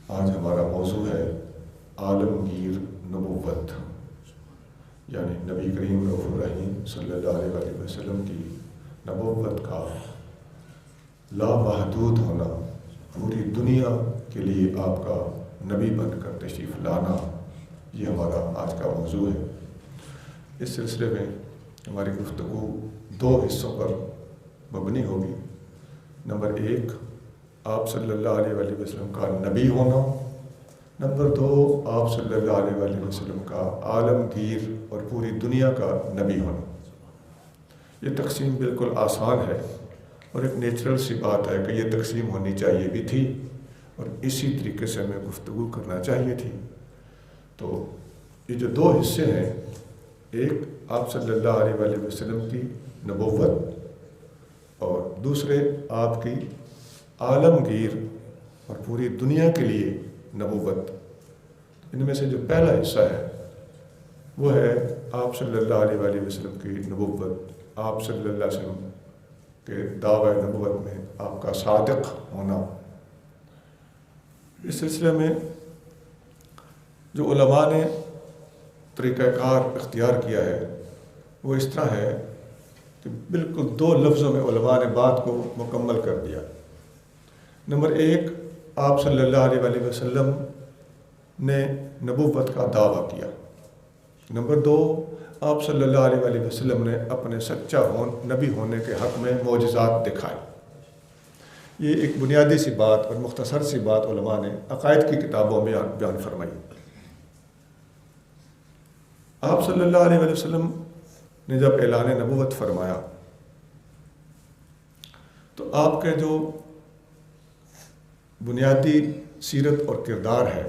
آج ہمارا موضوع ہے عالمگیر نبوت، یعنی نبی کریم رؤوف الرحیم صلی اللہ علیہ وسلم کی نبوت کا لامحدود ہونا، پوری دنیا کے لیے آپ کا نبی بن کر تشریف لانا، یہ ہمارا آج کا موضوع ہے۔ اس سلسلے میں ہماری گفتگو دو حصوں پر مبنی ہوگی۔ نمبر 1، آپ صلی اللہ علیہ وسلم کا نبی ہونا۔ نمبر 2، آپ صلی اللہ علیہ وسلم کا عالمگیر اور پوری دنیا کا نبی ہونا۔ یہ تقسیم بالکل آسان ہے اور ایک نیچرل سی بات ہے کہ یہ تقسیم ہونی چاہیے بھی تھی اور اسی طریقے سے ہمیں گفتگو کرنا چاہیے تھی۔ تو یہ جو دو حصے ہیں، ایک آپ صلی اللہ علیہ وسلم کی نبوت اور دوسرے آپ کی عالمگیر اور پوری دنیا کے لیے نبوت۔ ان میں سے جو پہلا حصہ ہے وہ ہے آپ صلی اللہ علیہ وسلم کی نبوت، آپ صلی اللہ علیہ وسلم کے دعوی نبوت میں آپ کا صادق ہونا۔ اس سلسلے میں جو علماء نے طریقہ کار اختیار کیا ہے وہ اس طرح ہے کہ بالکل دو لفظوں میں علماء نے بات کو مکمل کر دیا۔ نمبر 1، آپ صلی اللہ علیہ وسلم نے نبوت کا دعویٰ کیا۔ نمبر 2، آپ صلی اللہ علیہ وسلم نے اپنے سچا نبی ہونے کے حق میں معجزات دکھائے۔ یہ ایک بنیادی سی بات اور مختصر سی بات علماء نے عقائد کی کتابوں میں بیان فرمائی۔ آپ صلی اللہ علیہ وسلم نے جب اعلان نبوت فرمایا تو آپ کے جو بنیادی سیرت اور کردار ہے،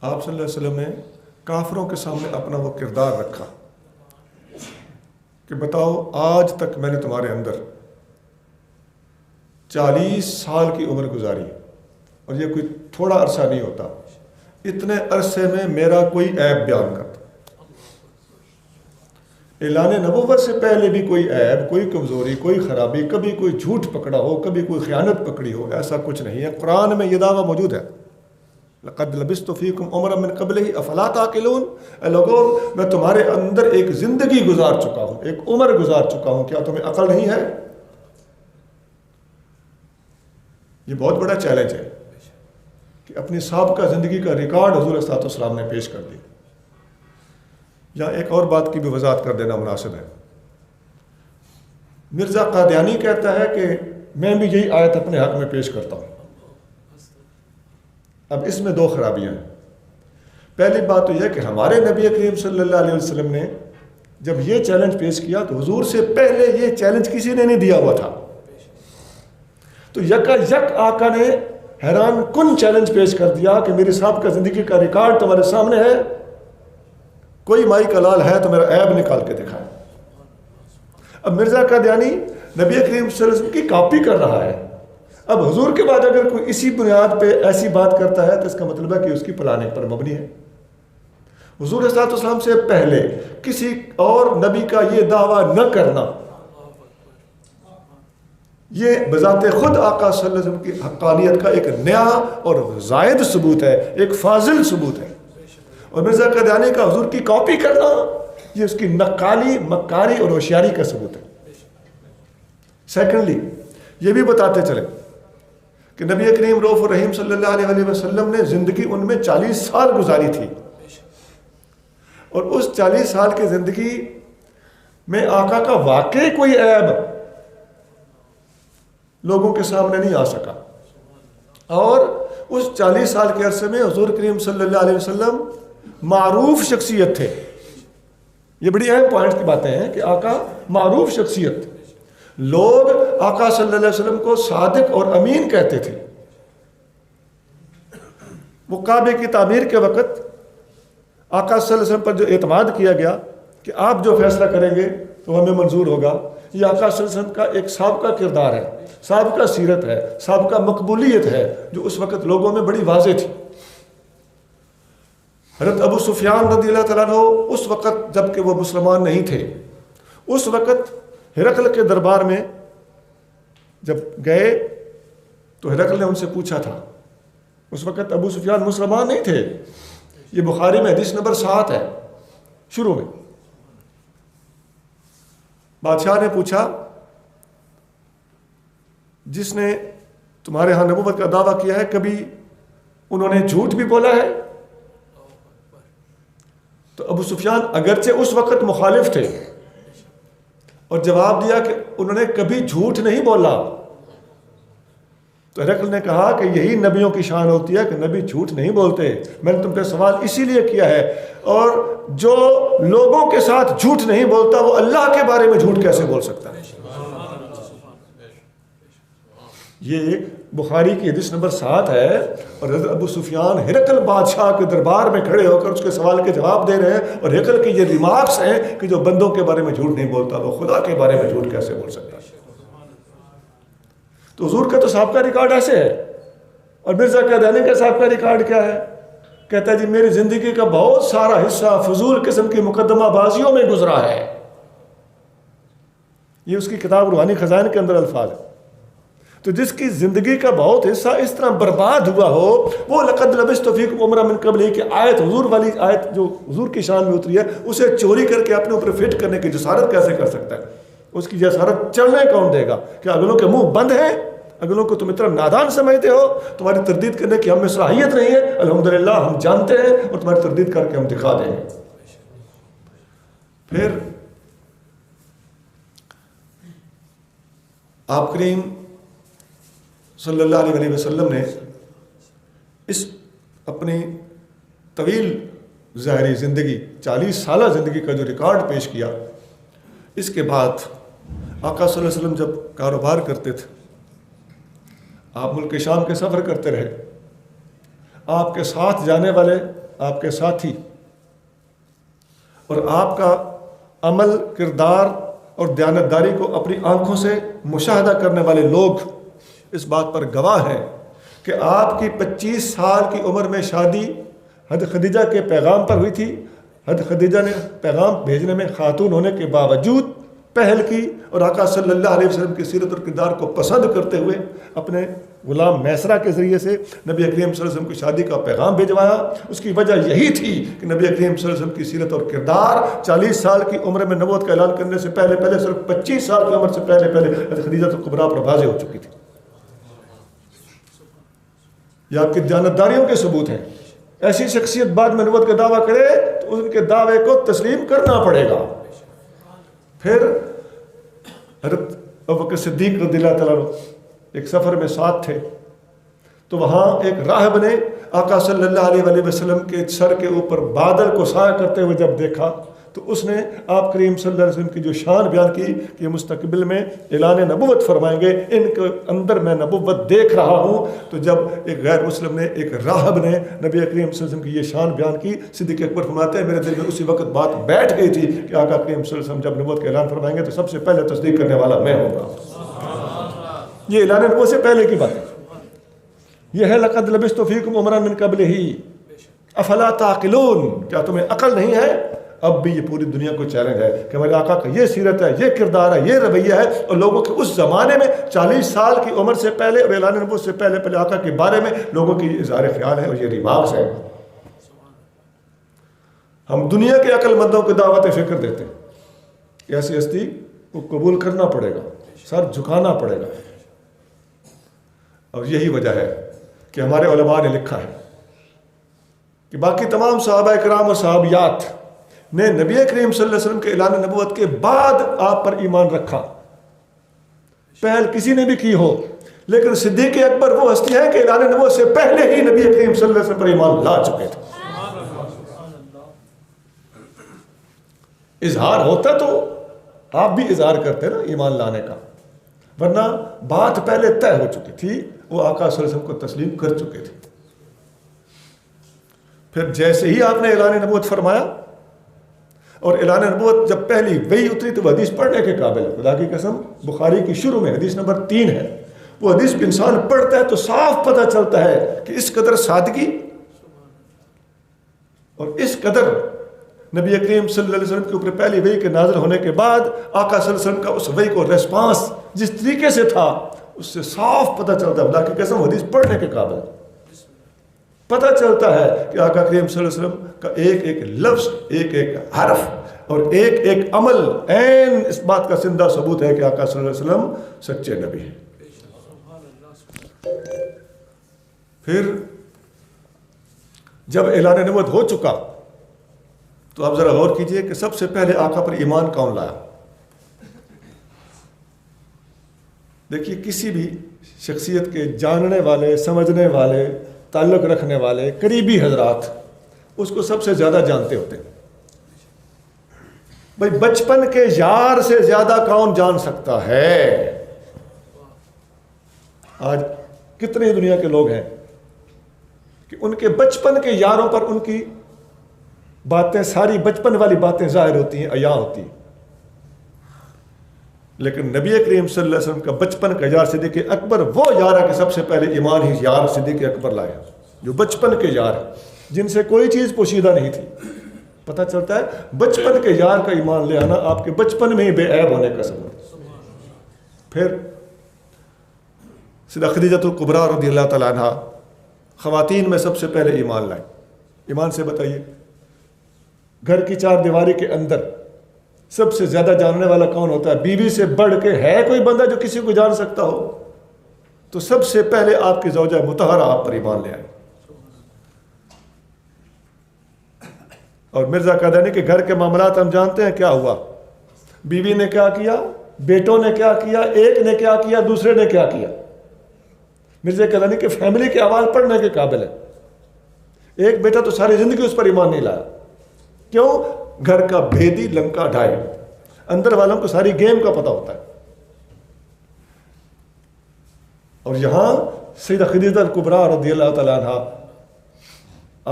آپ صلی اللہ علیہ وسلم نے کافروں کے سامنے اپنا وہ کردار رکھا کہ بتاؤ، آج تک میں نے تمہارے اندر 40 سال کی عمر گزاری اور یہ کوئی تھوڑا عرصہ نہیں ہوتا، اتنے عرصے میں میرا کوئی عیب بیان کرتا۔ اعلان نبوت سے پہلے بھی کوئی عیب، کوئی کمزوری، کوئی خرابی، کبھی کوئی جھوٹ پکڑا ہو، کبھی کوئی خیانت پکڑی ہو، ایسا کچھ نہیں ہے۔ قرآن میں یہ دعویٰ موجود ہے، لقد لبثت فیکم عمرا من قبلہ افلا تعقلون۔ اے لوگوں، میں تمہارے اندر ایک زندگی گزار چکا ہوں، ایک عمر گزار چکا ہوں، کیا تمہیں عقل نہیں ہے؟ یہ بہت بڑا چیلنج ہے کہ اپنی سابقہ زندگی کا ریکارڈ حضور صلی اللہ علیہ وسلم نے پیش کر دیا۔ یہاں ایک اور بات کی بھی وضاحت کر دینا مناسب ہے۔ مرزا قادیانی کہتا ہے کہ میں بھی یہی آیت اپنے حق میں پیش کرتا ہوں۔ اب اس میں دو خرابیاں ہیں۔ پہلی بات تو یہ کہ ہمارے نبی کریم صلی اللہ علیہ وسلم نے جب یہ چیلنج پیش کیا تو حضور سے پہلے یہ چیلنج کسی نے نہیں دیا ہوا تھا، تو یکا یک آقا نے حیران کن چیلنج پیش کر دیا کہ میری سابقہ زندگی کا ریکارڈ تمہارے سامنے ہے، کوئی مائی کا لال ہے تو میرا عیب نکال کے دکھائے۔ اب مرزا قادیانی نبی کریم صلی اللہ علیہ وسلم کی کاپی کر رہا ہے۔ اب حضور کے بعد اگر کوئی اسی بنیاد پہ ایسی بات کرتا ہے تو اس کا مطلب ہے کہ اس کی پلاننگ پر مبنی ہے۔ حضور صلی اللہ علیہ وسلم سے پہلے کسی اور نبی کا یہ دعویٰ نہ کرنا، یہ بذات خود آقا صلی اللہ علیہ وسلم کی حقانیت کا ایک نیا اور زائد ثبوت ہے، ایک فاضل ثبوت ہے۔ اور مرزا قادیانی کا حضور کی کاپی کرنا، یہ اس کی نقالی، مکاری اور ہوشیاری کا ثبوت ہے۔ سیکنڈلی، یہ بھی بتاتے چلے کہ نبی کریم رؤوف الرحیم صلی اللہ علیہ وسلم نے زندگی ان میں 40 سال گزاری تھی، اور اس 40 سال کی زندگی میں آقا کا واقعی کوئی عیب لوگوں کے سامنے نہیں آ سکا، اور اس 40 سال کے عرصے میں حضور کریم صلی اللہ علیہ وسلم معروف شخصیت تھے۔ یہ بڑی اہم پوائنٹ کی باتیں ہیں کہ آقا معروف شخصیت، لوگ آقا صلی اللہ علیہ وسلم کو صادق اور امین کہتے تھے۔ وہ کعبے کی تعمیر کے وقت آقا صلی اللہ علیہ وسلم پر جو اعتماد کیا گیا کہ آپ جو فیصلہ کریں گے تو ہمیں منظور ہوگا، یہ آقا صلی اللہ علیہ وسلم کا ایک سابقہ کردار ہے، سابقہ سیرت ہے، سابقہ مقبولیت ہے جو اس وقت لوگوں میں بڑی واضح تھی۔ حضرت ابو سفیان رضی اللہ تعالیٰ عنہ اس وقت جب کہ وہ مسلمان نہیں تھے، اس وقت ہرقل کے دربار میں جب گئے تو ہرقل نے ان سے پوچھا تھا اس وقت ابو سفیان مسلمان نہیں تھے. یہ بخاری میں حدیث نمبر 7 ہے. شروع میں بادشاہ نے پوچھا جس نے تمہارے ہاں نبوت کا دعویٰ کیا ہے کبھی انہوں نے جھوٹ بھی بولا ہے؟ تو ابو سفیان اگرچہ اس وقت مخالف تھے اور جواب دیا کہ انہوں نے کبھی جھوٹ نہیں بولا. تو ہرقل نے کہا کہ یہی نبیوں کی شان ہوتی ہے کہ نبی جھوٹ نہیں بولتے. میں نے تم پہ سوال اسی لیے کیا ہے. اور جو لوگوں کے ساتھ جھوٹ نہیں بولتا وہ اللہ کے بارے میں جھوٹ کیسے بول سکتا ہے؟ یہ بخاری کی حدیث نمبر 7 ہے. اور حضرت ابو سفیان ہرقل بادشاہ کے دربار میں کھڑے ہو کر اس کے سوال کے جواب دے رہے ہیں. اور ہرقل کی یہ ریمارکس ہیں کہ جو بندوں کے بارے میں جھوٹ نہیں بولتا وہ خدا کے بارے میں جھوٹ کیسے بول سکتا ہے؟ تو حضور کا تو سابقہ ریکارڈ ایسے ہے. اور مرزا قادیانی کا سابقہ ریکارڈ کیا ہے؟ کہتا ہے جی میری زندگی کا بہت سارا حصہ فضول قسم کی مقدمہ بازیوں میں گزرا ہے. یہ اس کی کتاب روحانی خزائن کے اندر الفاظ ہے. تو جس کی زندگی کا بہت حصہ اس طرح برباد ہوا ہو وہ لقد لبثت فیکم عمرا من قبل کہ آیت حضور والی آیت جو حضور کی شان میں اتری ہے اسے چوری کر کے اپنے اوپر فٹ کرنے کی جسارت کیسے کر سکتا ہے؟ اس کی جسارت چلنے کون دے گا؟ کہ اگلوں کے منہ بند ہیں؟ اگلوں کو تم اتنا نادان سمجھتے ہو؟ تمہاری تردید کرنے کی ہم میں صلاحیت نہیں ہے. الحمدللہ ہم جانتے ہیں اور تمہاری تردید کر کے ہم دکھا دیں گے. پھر آپ کریم صلی اللہ علیہ وسلم نے اس اپنی طویل ظاہری زندگی 40 سالہ زندگی کا جو ریکارڈ پیش کیا، اس کے بعد آقا صلی اللہ علیہ وسلم جب کاروبار کرتے تھے، آپ ملک شام کے سفر کرتے رہے، آپ کے ساتھ جانے والے آپ کے ساتھی اور آپ کا عمل، کردار اور دیانتداری کو اپنی آنکھوں سے مشاہدہ کرنے والے لوگ اس بات پر گواہ ہیں کہ آپ کی 25 سال کی عمر میں شادی حضرت خدیجہ کے پیغام پر ہوئی تھی. حضرت خدیجہ نے پیغام بھیجنے میں خاتون ہونے کے باوجود پہل کی اور آقا صلی اللہ علیہ وسلم کی سیرت اور کردار کو پسند کرتے ہوئے اپنے غلام میسرہ کے ذریعے سے نبی اکریم صلی اللہ علیہ وسلم کی شادی کا پیغام بھیجوایا. اس کی وجہ یہی تھی کہ نبی اکریم صلی اللہ علیہ وسلم کی سیرت اور کردار 40 سال کی عمر میں نبوت کا اعلان کرنے سے پہلے صرف 25 سال کی عمر سے پہلے حضرت خدیجہ کبریٰ پر واضح ہو چکی تھی. یہ آپ کی دیانتداریوں کے ثبوت ہیں. ایسی شخصیت بعد میں نبوت کا دعویٰ کرے تو ان کے دعوے کو تسلیم کرنا پڑے گا. پھر حضرت ابوبکر صدیق رضی اللہ تعالیٰ عنہ ایک سفر میں ساتھ تھے تو وہاں ایک راہب نے آقا صلی اللہ علیہ وسلم کے سر کے اوپر بادل کو سایہ کرتے ہوئے جب دیکھا تو اس نے آپ کریم صلی اللہ علیہ وسلم کی جو شان بیان کی کہ مستقبل میں اعلان نبوت فرمائیں گے، ان کے اندر میں نبوت دیکھ رہا ہوں. تو جب ایک غیر مسلم نے، ایک راہب نے نبی کریم صلی اللہ علیہ وسلم کی یہ شان بیان کی، صدیق اکبر فرماتے ہیں میرے دل میں اسی وقت بات بیٹھ گئی تھی کہ آقا کریم صلی اللہ علیہ وسلم جب نبوت کا اعلان فرمائیں گے تو سب سے پہلے تصدیق کرنے والا میں ہوں گا. یہ اعلان نبوت سے پہلے کی بات ہے. یہ ہے لقد لبثت فیکم عمرا من قبلہ افلا تعقلون، کیا تمہیں عقل نہیں ہے؟ اب بھی یہ پوری دنیا کو چیلنج ہے کہ ہمارے آقا کا یہ سیرت ہے، یہ کردار ہے، یہ رویہ ہے، اور لوگوں کے اس زمانے میں 40 سال کی عمر سے پہلے اور اعلان نبوت سے پہلے آقا کے بارے میں لوگوں کی اظہار خیال ہے اور یہ ریمارکس ہے. ہم دنیا کے عقل مندوں کو دعوت فکر دیتے ہیں. ایسی ہستی کو قبول کرنا پڑے گا، سر جھکانا پڑے گا. اور یہی وجہ ہے کہ ہمارے علماء نے لکھا ہے کہ باقی تمام صحابہ کرام اور صحابیات نے نبی کریم صلی اللہ علیہ وسلم کے اعلان نبوت کے بعد آپ پر ایمان رکھا. پہل کسی نے بھی کی ہو، لیکن صدیق اکبر وہ ہستی ہے کہ اعلان نبوت سے پہلے ہی نبی کریم صلی اللہ علیہ وسلم پر ایمان لا چکے تھے. اظہار ہوتا تو آپ بھی اظہار کرتے نا ایمان لانے کا، ورنہ بات پہلے طے ہو چکی تھی، وہ آقا صلی اللہ علیہ وسلم کو تسلیم کر چکے تھے. پھر جیسے ہی آپ نے اعلان نبوت فرمایا اور اعلان نبوت جب پہلی وحی اتری تو وہ حدیث پڑھنے کے قابل، خدا کی قسم بخاری کی شروع میں حدیث نمبر 3 ہے. وہ حدیث انسان پڑھتا ہے تو صاف پتہ چلتا ہے کہ اس قدر سادگی اور اس قدر نبی کریم صلی اللہ علیہ وسلم کے اوپر پہلی وحی کے نازل ہونے کے بعد آقا صلی اللہ علیہ وسلم کا اس وحی کو ریسپانس جس طریقے سے تھا اس سے صاف پتہ چلتا ہے. خدا کی قسم حدیث پڑھنے کے قابل. پتہ چلتا ہے کہ آقا کریم صلی اللہ علیہ وسلم کا ایک ایک لفظ، ایک ایک حرف اور ایک ایک عمل عین اس بات کا زندہ ثبوت ہے کہ آقا صلی اللہ علیہ وسلم سچے نبی ہیں۔ پھر جب اعلان نبوت ہو چکا تو آپ ذرا غور کیجئے کہ سب سے پہلے آقا پر ایمان کون لایا؟ دیکھیے کسی بھی شخصیت کے جاننے والے، سمجھنے والے، تعلق رکھنے والے قریبی حضرات اس کو سب سے زیادہ جانتے ہوتے ہیں۔ بھائی بچپن کے یار سے زیادہ کون جان سکتا ہے؟ آج کتنے دنیا کے لوگ ہیں کہ ان کے بچپن کے یاروں پر ان کی باتیں، ساری بچپن والی باتیں ظاہر ہوتی ہیں، عیاں ہوتی ہیں، لیکن نبی کریم صلی اللہ علیہ وسلم کا بچپن کا یار صدیق اکبر وہ یار ہے کہ سب سے پہلے ایمان ہی یار صدیق اکبر لائے، جو بچپن کے یار ہیں، جن سے کوئی چیز پوشیدہ نہیں تھی۔ پتہ چلتا ہے بچپن کے یار کا ایمان لے آنا آپ کے بچپن میں ہی بے عیب ہونے کا سبب ہے۔ پھر سیدہ خدیجہ الکبریٰ رضی اللہ تعالیٰ عنہ خواتین میں سب سے پہلے ایمان لائیں۔ ایمان سے بتائیے گھر کی چار دیواری کے اندر سب سے زیادہ جاننے والا کون ہوتا ہے؟ بیوی سے بڑھ کے ہے کوئی بندہ جو کسی کو جان سکتا ہو؟ تو سب سے پہلے آپ کی زوجہ مطہرہ آپ پر ایمان لے آئے۔ اور مرزا قادیانی کے گھر کے معاملات ہم جانتے ہیں کیا ہوا، بیوی نے کیا کیا، بیٹوں نے کیا کیا، ایک نے کیا کیا، دوسرے نے کیا کیا۔ مرزا قادیانی کے فیملی کے احوال پڑھنے کے قابل ہے۔ ایک بیٹا تو ساری زندگی اس پر ایمان نہیں لایا، کیوں؟ گھر کا بھیدی لنکا ڈھائے، اندر والوں کو ساری گیم کا پتہ ہوتا ہے۔ اور یہاں سیدہ خدیجہ الکبریٰ رضی اللہ تعالیٰ عنہ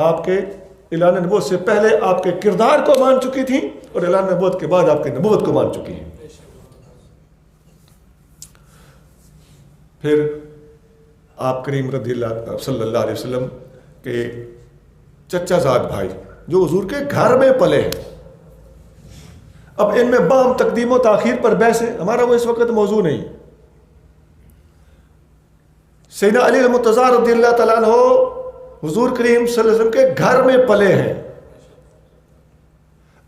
آپ کے اعلان نبوت سے پہلے آپ کے کردار کو مان چکی تھیں اور اعلان نبوت کے بعد آپ کی نبوت کو مان چکی ہیں۔ پھر آپ کریم رضی اللہ صلی اللہ علیہ وسلم کے چچا زاد بھائی جو حضور کے گھر میں پلے ہیں، اب ان میں باہم تقدیم و تاخیر پر بحث ہے، ہمارا وہ اس وقت موضوع نہیں۔ سیدنا علی المرتضیٰ رضی اللہ تعالیٰ عنہ حضور کریم صلی اللہ علیہ وسلم کے گھر میں پلے ہیں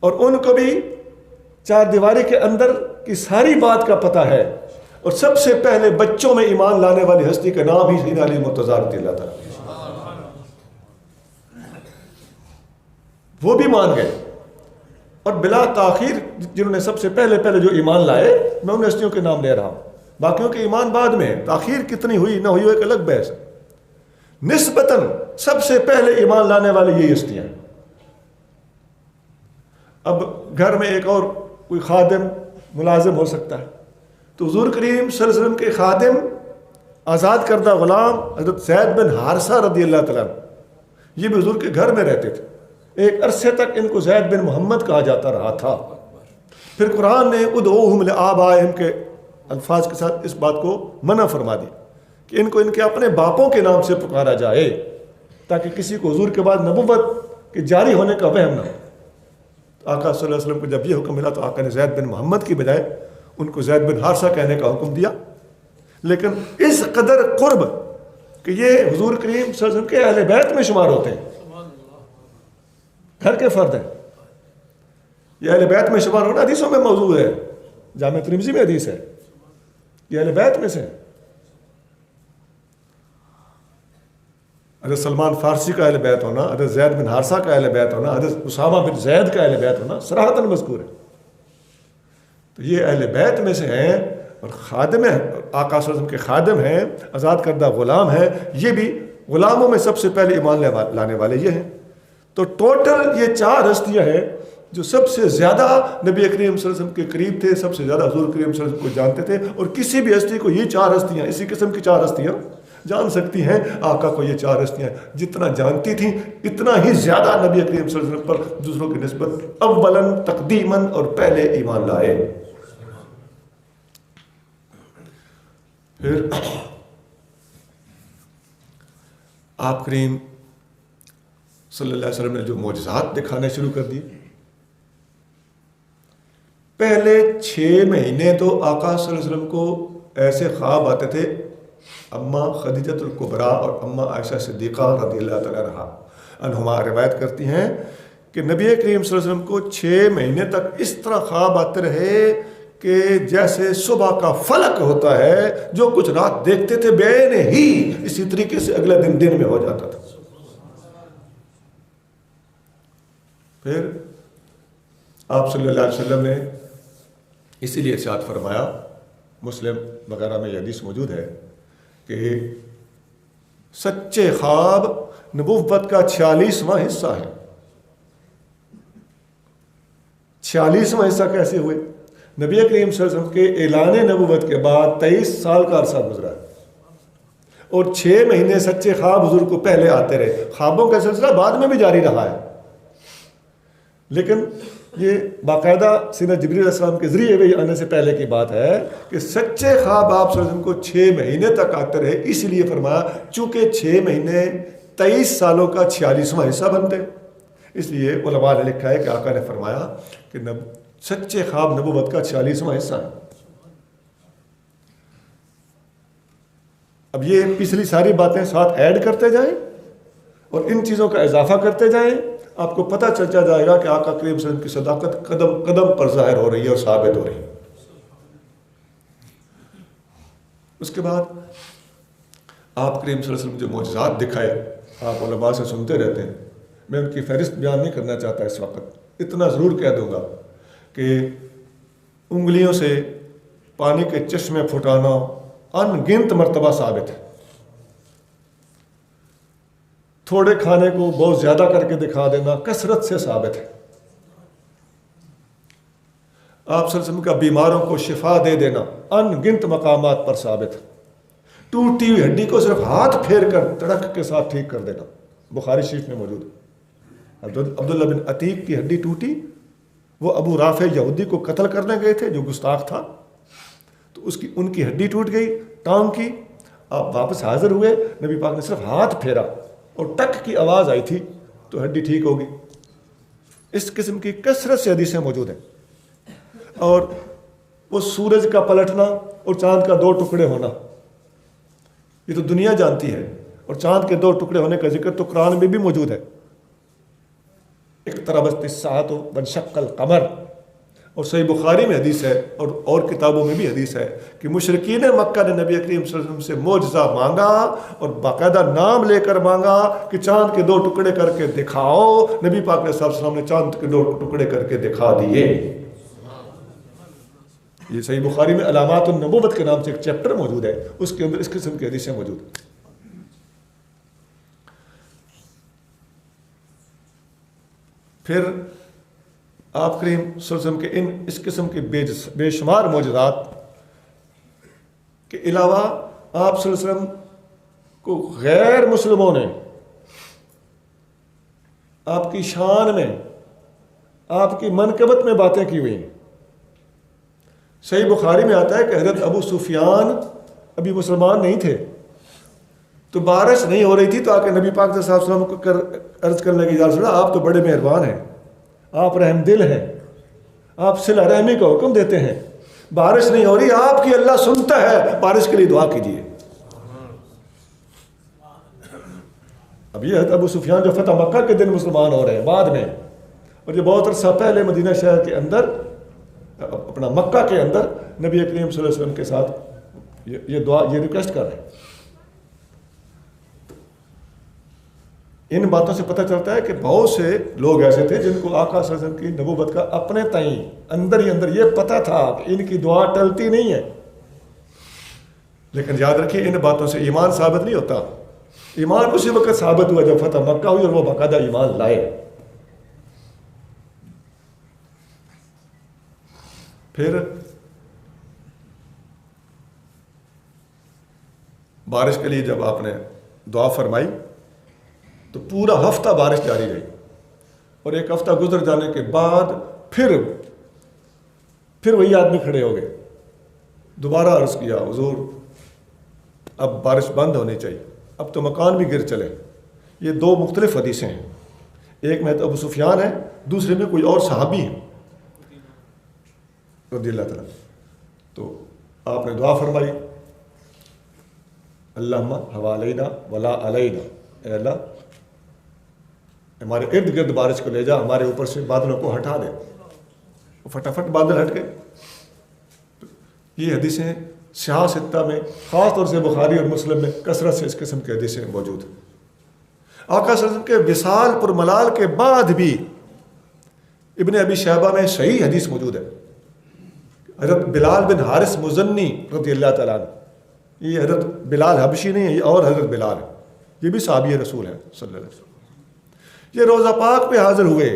اور ان کو بھی چار دیواری کے اندر کی ساری بات کا پتہ ہے، اور سب سے پہلے بچوں میں ایمان لانے والی ہستی کا نام ہی سیدنا علی المرتضیٰ رضی اللہ تعالیٰ، وہ بھی مان گئے۔ اور بلا تاخیر جنہوں نے سب سے پہلے جو ایمان لائے، میں ان ہستیوں کے نام لے رہا ہوں، باقیوں کے ایمان بعد میں، تاخیر کتنی ہوئی نہ ہوئی ایک الگ بحث ہے۔ نسبتاً سب سے پہلے ایمان لانے والے یہی ہستیاں۔ اب گھر میں ایک اور کوئی خادم ملازم ہو سکتا ہے، تو حضور کریم صلی اللہ علیہ وسلم کے خادم آزاد کردہ غلام حضرت زید بن حارثہ رضی اللہ تعالیٰ عنہ، یہ بھی حضور کے گھر میں رہتے تھے، ایک عرصے تک ان کو زید بن محمد کہا جاتا رہا تھا۔ پھر قرآن نے ادعوہم لآبائہم کے الفاظ کے ساتھ اس بات کو منع فرما دی کہ ان کو ان کے اپنے باپوں کے نام سے پکارا جائے، تاکہ کسی کو حضور کے بعد نبوت کے جاری ہونے کا وہم نہ ہو۔ آقا صلی اللہ علیہ وسلم کو جب یہ حکم ملا تو آقا نے زید بن محمد کی بجائے ان کو زید بن حارثہ کہنے کا حکم دیا، لیکن اس قدر قرب کہ یہ حضور کریم صلی اللہ علیہ وسلم کے اہل بیت میں شمار ہوتے ہیں، گھر کے فرد ہیں۔ یہ اہل بیت میں شمار ہونا حدیثوں میں موضوع ہے، جامع ترمذی میں حدیث ہے، یہ اہل بیت میں سے۔ حضرت سلمان فارسی کا اہل بیت ہونا، حضرت زید بن حارثہ کا اہل بیت ہونا، حضرت اسامہ بن زید کا اہل بیت ہونا صراحتاً مذکور ہے۔ تو یہ اہل بیت میں سے ہیں اور خادم ہیں، آقا صلی اللہ علیہ وسلم کے خادم ہیں، آزاد کردہ غلام ہیں، یہ بھی غلاموں میں سب سے پہلے ایمان لانے والے یہ ہیں۔ تو ٹوٹل یہ چار ہستیاں ہیں جو سب سے زیادہ نبی کریم صلی اللہ علیہ وسلم کے قریب تھے، سب سے زیادہ حضور کریم صلی اللہ علیہ وسلم کو جانتے تھے، اور کسی بھی ہستی کو یہ چار ہستیاں، اسی قسم کی چار ہستیاں جان سکتی ہیں۔ آقا کو یہ چار ہستیاں جتنا جانتی تھیں اتنا ہی زیادہ نبی کریم صلی اللہ علیہ وسلم پر دوسروں کی نسبت اولاً تقدیماً اور پہلے ایمان لائے۔ پھر آپ کریم صلی اللہ علیہ وسلم نے جو معجزات دکھانے شروع کر دی، پہلے 6 مہینے تو آقا صلی اللہ علیہ وسلم کو ایسے خواب آتے تھے اماں خدیجۃ الکبریٰ اور اماں عائشہ صدیقہ رضی اللہ تعالیٰ عنہما روایت کرتی ہیں کہ نبی کریم صلی اللہ علیہ وسلم کو 6 مہینے تک اس طرح خواب آتے رہے کہ جیسے صبح کا فلک ہوتا ہے، جو کچھ رات دیکھتے تھے بعین ہی اسی طریقے سے اگلے دن میں ہو جاتا تھا۔ پھر آپ صلی اللہ علیہ وسلم نے اسی لیے ارشاد فرمایا، مسلم وغیرہ میں یہ حدیث موجود ہے کہ سچے خواب نبوت کا 46واں حصہ ہے۔ 46واں حصہ کیسے ہوئے؟ نبی کریم صلی اللہ علیہ وسلم کے اعلان نبوت کے بعد 23 سال کا عرصہ گزرا ہے، اور 6 مہینے سچے خواب حضور کو پہلے آتے رہے۔ خوابوں کا سلسلہ بعد میں بھی جاری رہا ہے، لیکن یہ باقاعدہ سیدنا جبریل علیہ السلام کے ذریعے آنے سے پہلے کی بات ہے کہ سچے خواب آپ صلی اللہ علیہ وسلم کو 6 مہینے تک آتے رہے۔ اس لیے فرمایا چونکہ 6 مہینے 23 سالوں کا 46واں حصہ بنتے، اس لیے علماء نے لکھا ہے کہ آقا نے فرمایا کہ سچے خواب نبوت کا 46واں حصہ ہے۔ اب یہ پچھلی ساری باتیں ساتھ ایڈ کرتے جائیں اور ان چیزوں کا اضافہ کرتے جائیں، آپ کو پتہ چلتا جائے گا کہ آقا کریم صلی اللہ علیہ وسلم کی صداقت قدم قدم پر ظاہر ہو رہی ہے اور ثابت ہو رہی ہے۔ اس کے بعد آپ کریم صلی اللہ علیہ وسلم جو معجزات دکھائے آپ علماء سے سنتے رہتے ہیں، میں ان کی فہرست بیان نہیں کرنا چاہتا اس وقت، اتنا ضرور کہہ دوں گا کہ انگلیوں سے پانی کے چشمے پھٹانا ان گنت مرتبہ ثابت ہے، تھوڑے کھانے کو بہت زیادہ کر کے دکھا دینا کثرت سے ثابت ہے، آپ صلی اللہ علیہ وسلم کا بیماروں کو شفا دے دینا ان گنت مقامات پر ثابت ہے، ٹوٹی ہوئی ہڈی کو صرف ہاتھ پھیر کر تڑک کے ساتھ ٹھیک کر دینا بخاری شریف میں موجود ہے۔ عبداللہ بن عتیق کی ہڈی ٹوٹی، وہ ابو رافع یہودی کو قتل کرنے گئے تھے جو گستاخ تھا، تو ان کی ہڈی ٹوٹ گئی ٹانگ کی، آپ واپس حاضر ہوئے، نبی پاک نے صرف ہاتھ پھیرا اور ٹک کی آواز آئی تھی تو ہڈی ٹھیک ہوگی۔ اس قسم کی کثرت سے حدیثیں موجود ہیں۔ اور وہ سورج کا پلٹنا اور چاند کا 2 ٹکڑے ہونا، یہ تو دنیا جانتی ہے، اور چاند کے 2 ٹکڑے ہونے کا ذکر تو قرآن میں بھی موجود ہے، اقتربت الساعۃ وانشق القمر، اور صحیح بخاری میں حدیث ہے اور کتابوں میں بھی حدیث ہے کہ مشرکین مکہ نے نبی کریم صلی اللہ علیہ وسلم سے معجزہ مانگا اور باقاعدہ نام لے کر مانگا کہ چاند کے 2 ٹکڑے کر کے دکھاؤ، نبی پاک علیہ السلام نے چاند کے 2 ٹکڑے کر کے دکھا دیے۔ یہ صحیح بخاری میں علامات النبوت کے نام سے ایک چیپٹر موجود ہے، اس کے اندر اس قسم کی حدیثیں موجود ہیں۔ پھر آپ کریم صلی اللہ علیہ وسلم کے اس قسم کے بے شمار معجزات کے علاوہ آپ صلی اللہ علیہ وسلم کو غیر مسلموں نے آپ کی شان میں، آپ کی منقبت میں باتیں کی ہوئی ہیں۔ صحیح بخاری میں آتا ہے کہ حضرت ابو سفیان ابھی مسلمان نہیں تھے، تو بارش نہیں ہو رہی تھی، تو آ کے نبی پاک صلی اللہ علیہ وسلم کو عرض کرنے لگی، یا رسول اللہ آپ تو بڑے مہربان ہیں، آپ رحم دل ہیں، آپ صلہ رحمی کا حکم دیتے ہیں، بارش نہیں ہو رہی، آپ کی اللہ سنتا ہے، بارش کے لیے دعا کیجیے۔ اب یہ ابو سفیان جو فتح مکہ کے دن مسلمان ہو رہے ہیں بعد میں، اور یہ بہت عرصہ پہلے مدینہ شہر کے اندر، اپنا مکہ کے اندر نبی کریم صلی اللہ علیہ وسلم کے ساتھ یہ دعا، یہ ریکویسٹ کر رہے ہیں۔ ان باتوں سے پتہ چلتا ہے کہ بہت سے لوگ ایسے تھے جن کو آقا صلی اللہ علیہ وسلم کی نبوت کا اپنے تئیں اندر ہی اندر یہ پتہ تھا کہ ان کی دعا ٹلتی نہیں ہے، لیکن یاد رکھیے ان باتوں سے ایمان ثابت نہیں ہوتا، ایمان اسی وقت ثابت ہوا جب فتح مکہ ہوئی اور وہ باقاعدہ ایمان لائے۔ پھر بارش کے لیے جب آپ نے دعا فرمائی تو پورا ہفتہ بارش جاری رہی، اور ایک ہفتہ گزر جانے کے بعد پھر وہی آدمی کھڑے ہو گئے، دوبارہ عرض کیا حضور اب بارش بند ہونی چاہیے، اب تو مکان بھی گر چلے۔ یہ 2 مختلف حدیثیں ہیں، ایک میں تو ابو سفیان ہے، دوسرے میں کوئی اور صحابی ہے رضی اللہ تعالیٰ۔ تو آپ نے دعا فرمائی، اللہم حوالینا ولا علینا، اے اللہ ہمارے ارد گرد بارش کو لے جا، ہمارے اوپر سے بادلوں کو ہٹا دے۔ فٹافٹ بادل ہٹ گئے۔ یہ حدیثیں صحاح ستہ میں خاص طور سے بخاری اور مسلم میں کثرت سے اس قسم کی حدیثیں موجود ہیں۔ آقا صلی اللہ علیہ وسلم کے وصال پر ملال کے بعد بھی ابن ابی شیبہ میں صحیح حدیث موجود ہے، حضرت بلال بن حارث مزنی رضی اللہ تعالیٰ عنہ، یہ حضرت بلال حبشی نہیں ہے، یہ اور حضرت بلال ہے، یہ بھی صحابی رسول ہے صلی اللہ علیہ وسلم۔ یہ روضہ پاک پہ حاضر ہوئے،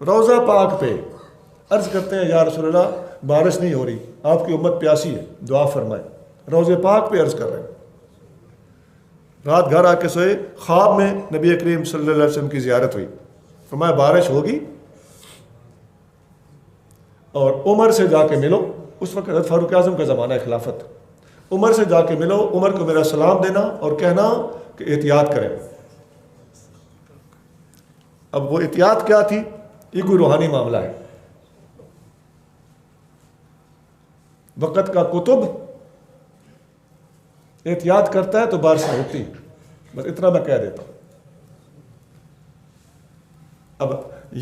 روضہ پاک پہ عرض کرتے ہیں یا رسول اللہ بارش نہیں ہو رہی، آپ کی امت پیاسی ہے، دعا فرمائیں۔ روضہ پاک پہ عرض کر رہے ہیں، رات گھر آ کے سوئے، خواب میں نبی کریم صلی اللہ علیہ وسلم کی زیارت ہوئی، فرمایا بارش ہوگی اور عمر سے جا کے ملو۔ اس وقت حضرت فاروق اعظم کا زمانہ ہے خلافت، عمر سے جا کے ملو، عمر کو میرا سلام دینا اور کہنا کہ احتیاط کریں۔ اب وہ احتیاط کیا تھی؟ یہ کوئی روحانی معاملہ ہے، وقت کا کتب احتیاط کرتا ہے تو بارش ہوتی ہے، بس اتنا میں کہہ دیتا ہوں۔ اب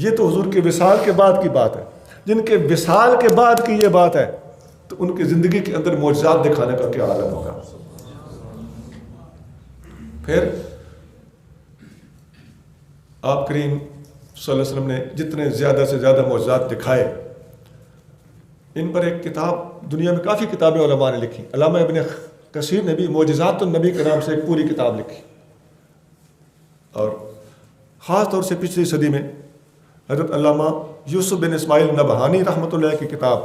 یہ تو حضور کے وصال کے بعد کی بات ہے، جن کے وصال کے بعد کی یہ بات ہے تو ان کی زندگی کے اندر معجزات دکھانے کا کیا عالم ہوگا۔ پھر آپ کریم صلی اللہ علیہ وسلم نے جتنے زیادہ سے زیادہ معجزات دکھائے، ان پر ایک کتاب، دنیا میں کافی کتابیں علماء نے لکھی، علامہ ابن کثیر نے بھی معجزات النبی کے نام سے ایک پوری کتاب لکھی، اور خاص طور سے پچھلی صدی میں حضرت علامہ یوسف بن اسماعیل نبہانی رحمۃ اللہ کی کتاب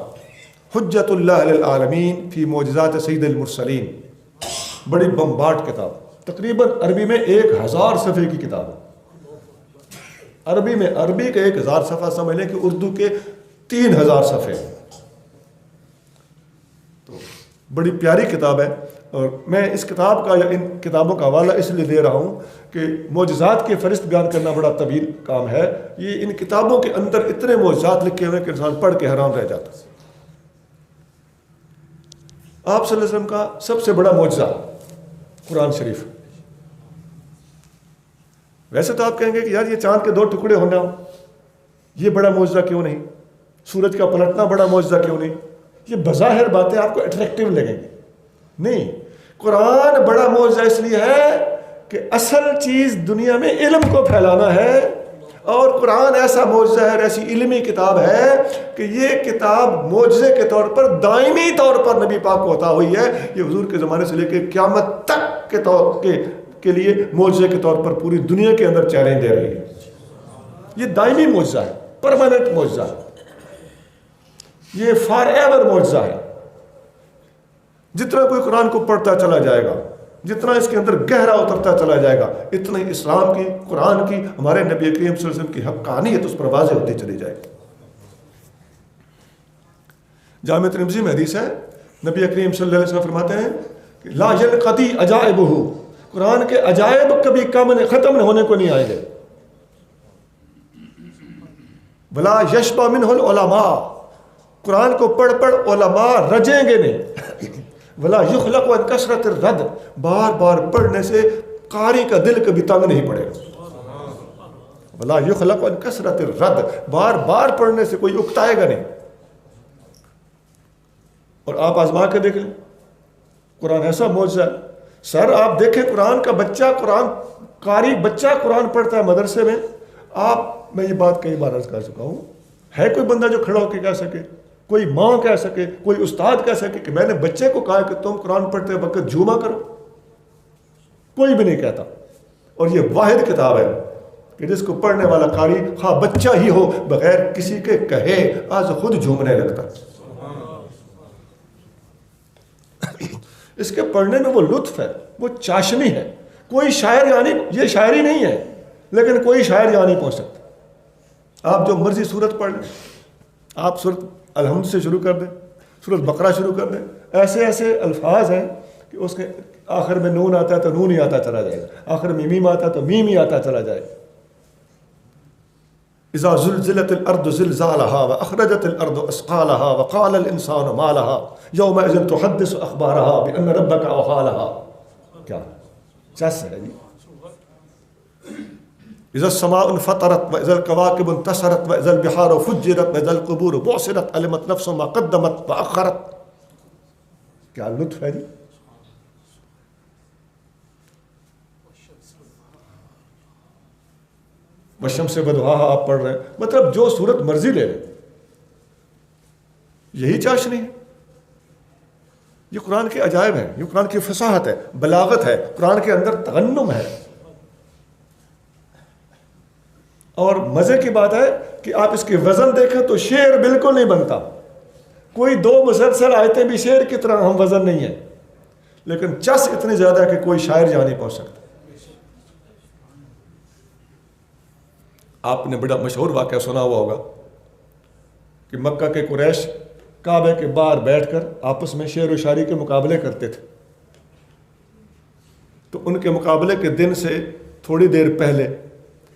حجت اللہ علی العالمین فی معجزات سید المرسلین، بڑی بمباٹ کتاب، تقریباً عربی میں 1000 صفحے کی کتاب ہے۔ عربی میں، عربی کے 1000 صفحہ سمجھ لیں کہ اردو کے 3000 صفحے، تو بڑی پیاری کتاب ہے۔ اور میں اس کتاب کا یا ان کتابوں کا حوالہ اس لیے دے رہا ہوں کہ معجزات کی فہرست بیان کرنا بڑا طویل کام ہے، یہ ان کتابوں کے اندر اتنے معجزات لکھے ہوئے کہ انسان پڑھ کے حیران رہ جاتا ہے۔ آپ صلی اللہ علیہ وسلم کا سب سے بڑا معجزہ قرآن شریف۔ ویسے تو آپ کہیں گے کہ یار یہ چاند کے 2 ٹکڑے ہونا یہ بڑا معجزہ کیوں نہیں، سورج کا پلٹنا بڑا معجزہ کیوں نہیں، یہ بظاہر باتیں آپ کو اٹریکٹیو لگیں گی، نہیں، قرآن بڑا معجزہ اس لیے ہے کہ اصل چیز دنیا میں علم کو پھیلانا ہے، اور قرآن ایسا معجزہ ہے، ایسی علمی کتاب ہے کہ یہ کتاب معجزے کے طور پر دائمی طور پر نبی پاک کو عطا ہوئی ہے۔ یہ حضور کے زمانے سے لے کے قیامت تک کے لیے معجزے کے طور پر پوری دنیا کے اندر چیلنج دے رہی ہے۔ یہ دائمی معجزہ ہے، پرماننٹ معجزہ ہے، یہ فار ایور معجزہ ہے۔ جتنا کوئی قرآن کو پڑھتا چلا جائے گا، جتنا اس کے اندر گہرا اترتا چلا جائے گا، اتنا ہی اسلام کی، قرآن کی، ہمارے نبی کریم صلی اللہ علیہ وسلم کی حقانیت اس پر واضح ہوتی چلی جائے گی۔ جامع ترمذی میں حدیث ہے، نبی کریم صلی اللہ علیہ وسلم فرماتے ہیں کہ لا ينقضی عجائبہ، قرآن کے عجائب کبھی ختم ہونے کو نہیں آئیں گے۔ ولا یشبع منہ العلماء، قرآن کو پڑھ پڑھ علماء رجیں گے نہیں۔ ولا یخلق عن کثرت الرد، بار بار پڑھنے سے قاری کا دل کبھی تنگ نہیں پڑے گا۔ ولا یخلق عن کثرت الرد، بار بار پڑھنے سے کوئی اکتائے گا نہیں۔ اور آپ آزما کے دیکھ لیں، قرآن ایسا معجزہ ہے۔ سر آپ دیکھیں قرآن کا بچہ، قرآن قاری بچہ قرآن پڑھتا ہے مدرسے میں، میں یہ بات کئی بار عرض کر چکا ہوں، ہے کوئی بندہ جو کھڑا ہو کے کہہ سکے، کوئی ماں کہہ سکے، کوئی استاد کہہ سکے کہ میں نے بچے کو کہا کہ تم قرآن پڑھتے وقت جھوما کرو؟ کوئی بھی نہیں کہتا۔ اور یہ واحد کتاب ہے کہ جس کو پڑھنے والا قاری خواہ بچہ ہی ہو، بغیر کسی کے کہے آج خود جھومنے لگتا۔ اس کے پڑھنے میں وہ لطف ہے، وہ چاشنی ہے۔ کوئی شاعر یعنی یہ شاعری نہیں ہے، لیکن کوئی شاعر یہاں نہیں پہنچ سکتا۔ آپ جو مرضی سورت پڑھ لیں، آپ سورت الحمد سے شروع کر دیں، سورت بقرہ شروع کر دیں، ایسے ایسے الفاظ ہیں کہ اس کے آخر میں نون آتا ہے تو نون ہی آتا چلا جائے گا، آخر میں میم آتا ہے تو میم ہی آتا چلا جائے گا۔ اذا زلزلت الارض زلزالها واخرجت الارض اثقالها وقال الانسان ما لها يومئذ تحدث اخبارها بان ربك اوحى لها۔ کیا چس ہے جی. اذا السماء انفطرت واذا الكواكب انتثرت واذا البحار فجرت واذا القبور بعثرت علمت نفس ما قدمت واخرت. کیا لطف ہے جی. والشمس بدحاها آپ پڑھ رہے ہیں, مطلب جو صورت مرضی لے لیں, یہی چاشنی ہے. یہ قرآن کے عجائب ہیں, یہ قرآن کی فصاحت ہے, بلاغت ہے, قرآن کے اندر تغنم ہے. اور مزے کی بات ہے کہ آپ اس کے وزن دیکھیں تو شعر بالکل نہیں بنتا. کوئی 2 مسلسل آیتیں بھی شعر کی طرح ہم وزن نہیں ہے, لیکن چس اتنی زیادہ ہے کہ کوئی شاعر جہاں نہیں پہنچ سکتا. آپ نے بڑا مشہور واقعہ سنا ہوا ہوگا کہ مکہ کے قریش کعبے کے باہر بیٹھ کر آپس میں شعر و شاعری کے مقابلے کرتے تھے. تو ان کے مقابلے کے دن سے تھوڑی دیر پہلے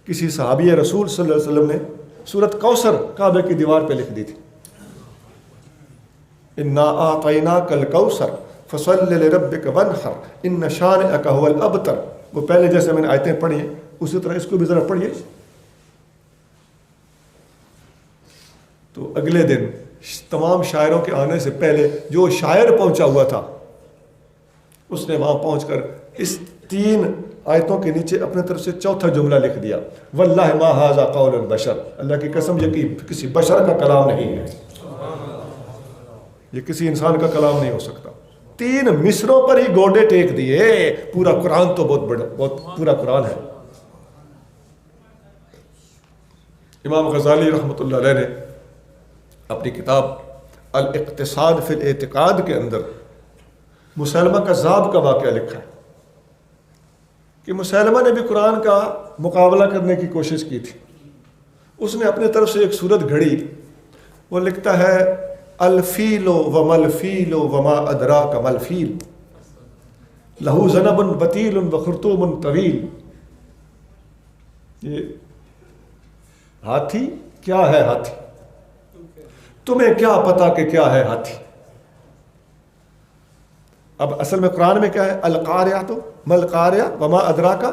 کسی صحابی رسول صلی اللہ علیہ وسلم نے سورۃ کوثر کعبے کی دیوار پہ لکھ دی تھی. انا اعطیناک الکوثر فصل لربک وانحر ان شانئک هو الابتر. وہ پہلے جیسے میں نے آیتیں پڑھی ہیں اسی طرح اس کو بھی ذرا پڑھیے. تو اگلے دن تمام شاعروں کے آنے سے پہلے جو شاعر پہنچا ہوا تھا اس نے وہاں پہنچ کر اس 3 آیتوں کے نیچے اپنے طرف سے چوتھا جملہ لکھ دیا, واللہ ما ھذا قول البشر. اللہ کی قسم یہ کسی بشر کا کلام نہیں ہے, یہ کسی انسان کا کلام نہیں ہو سکتا. 3 مصروں پر ہی گوڈے ٹیک دیے. پورا قرآن تو بہت بڑا, بہت پورا قرآن ہے. امام غزالی رحمۃ اللہ علیہ نے اپنی کتاب الاقتصاد فی الاعتقاد کے اندر مسیلمہ کذاب کا واقعہ لکھا ہے کہ مسیلمہ نے بھی قرآن کا مقابلہ کرنے کی کوشش کی تھی. اس نے اپنے طرف سے ایک صورت گھڑی. وہ لکھتا ہے الفیل وما الفیل وما ادراک ما الفیل لہو ذنب بطیل وخرطوم طویل. یہ ہاتھی کیا ہے, ہاتھی تمہیں کیا پتا کہ کیا ہے ہاتھی. اب اصل میں قرآن میں کیا ہے, القاریہ تو مل قاریہ وما ادراک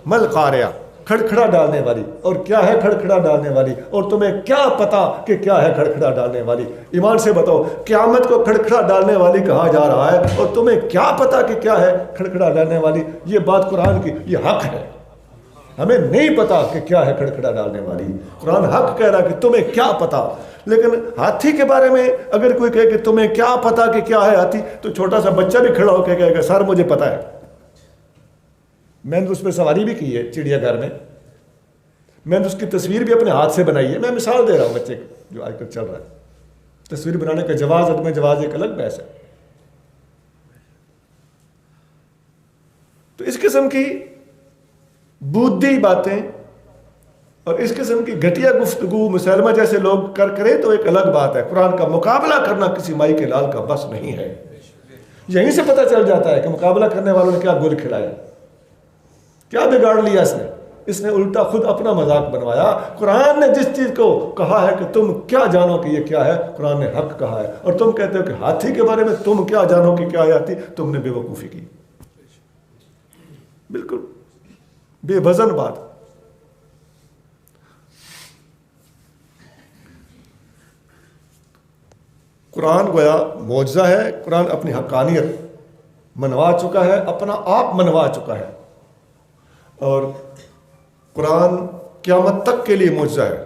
مل قاریہ, کھڑکھڑا ڈالنے والی. اور کیا ہے کھڑکھڑا ڈالنے والی, اور تمہیں کیا پتا کہ کیا ہے کھڑکھڑا ڈالنے والی. ایمان سے بتاؤ, قیامت کو کھڑکھڑا ڈالنے والی کہا جا رہا ہے اور تمہیں کیا پتا کہ کیا ہے کھڑکھڑا ڈالنے والی. یہ بات قرآن کی, یہ حق ہے. ہمیں نہیں پتا کہ کیا ہے کھڑکھڑا ڈالنے والی. قرآن حق کہہ رہا کہ تمہیں کیا پتا. لیکن ہاتھی کے بارے میں اگر کوئی کہے کہ تمہیں کیا پتا کہ کیا ہے ہاتھی, تو چھوٹا سا بچہ بھی کھڑا ہو کے کہے گا سر مجھے پتا ہے. میں نے اس پہ سواری بھی کی ہے چڑیا گھر میں, میں نے اس کی تصویر بھی اپنے ہاتھ سے بنائی ہے. میں مثال دے رہا ہوں بچے کو جو آج کل چل رہا ہے. تصویر بنانے کا جواز عدم جواز ایک الگ بحث ہے. تو اس قسم کی بودھی باتیں اور اس قسم کی گھٹیا گفتگو مسلمہ جیسے لوگ کریں تو ایک الگ بات ہے. قرآن کا مقابلہ کرنا کسی مائی کے لال کا بس نہیں ہے. یہیں سے پتہ چل جاتا ہے کہ مقابلہ کرنے والوں نے کیا گل کھلایا, کیا بگاڑ لیا اس نے الٹا خود اپنا مذاق بنوایا. قرآن نے جس چیز کو کہا ہے کہ تم کیا جانو کہ یہ کیا ہے, قرآن نے حق کہا ہے. اور تم کہتے ہو کہ ہاتھی کے بارے میں تم کیا جانو کہ کیا ہے ہاتھی, تم نے بے وقوفی کی. بالکل بے وزن بات. قرآن گویا معجزہ ہے. قرآن اپنی حقانیت منوا چکا ہے, اپنا آپ منوا چکا ہے. اور قرآن قیامت تک کے لیے معجزہ ہے,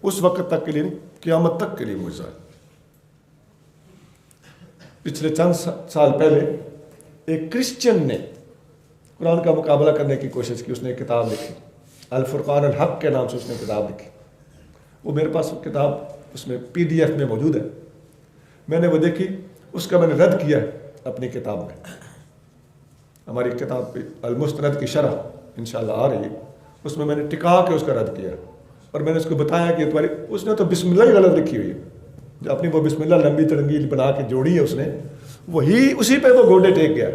اس وقت تک کے لیے نہیں, قیامت تک کے لیے معجزہ ہے. پچھلے چند سال پہلے ایک کرسچن نے قرآن کا مقابلہ کرنے کی کوشش کی. اس نے ایک کتاب لکھی, الفرقان الحق کے نام سے اس نے کتاب لکھی. وہ میرے پاس کتاب اس میں PDF میں موجود ہے. میں نے وہ دیکھی, اس کا میں نے رد کیا ہے اپنی کتاب میں. ہماری کتاب پہ المستند کی شرح انشاءاللہ آ رہی ہے, اس میں نے ٹکا کے اس کا رد کیا. اور میں نے اس کو بتایا کہ تمہاری, اس نے تو بسم اللہ ہی غلط لکھی ہوئی ہے. جو اپنی وہ بسم اللہ لمبی ترنگی بنا کے جوڑی ہے اس نے, وہی اسی پہ وہ گوڈے ٹیک گیا.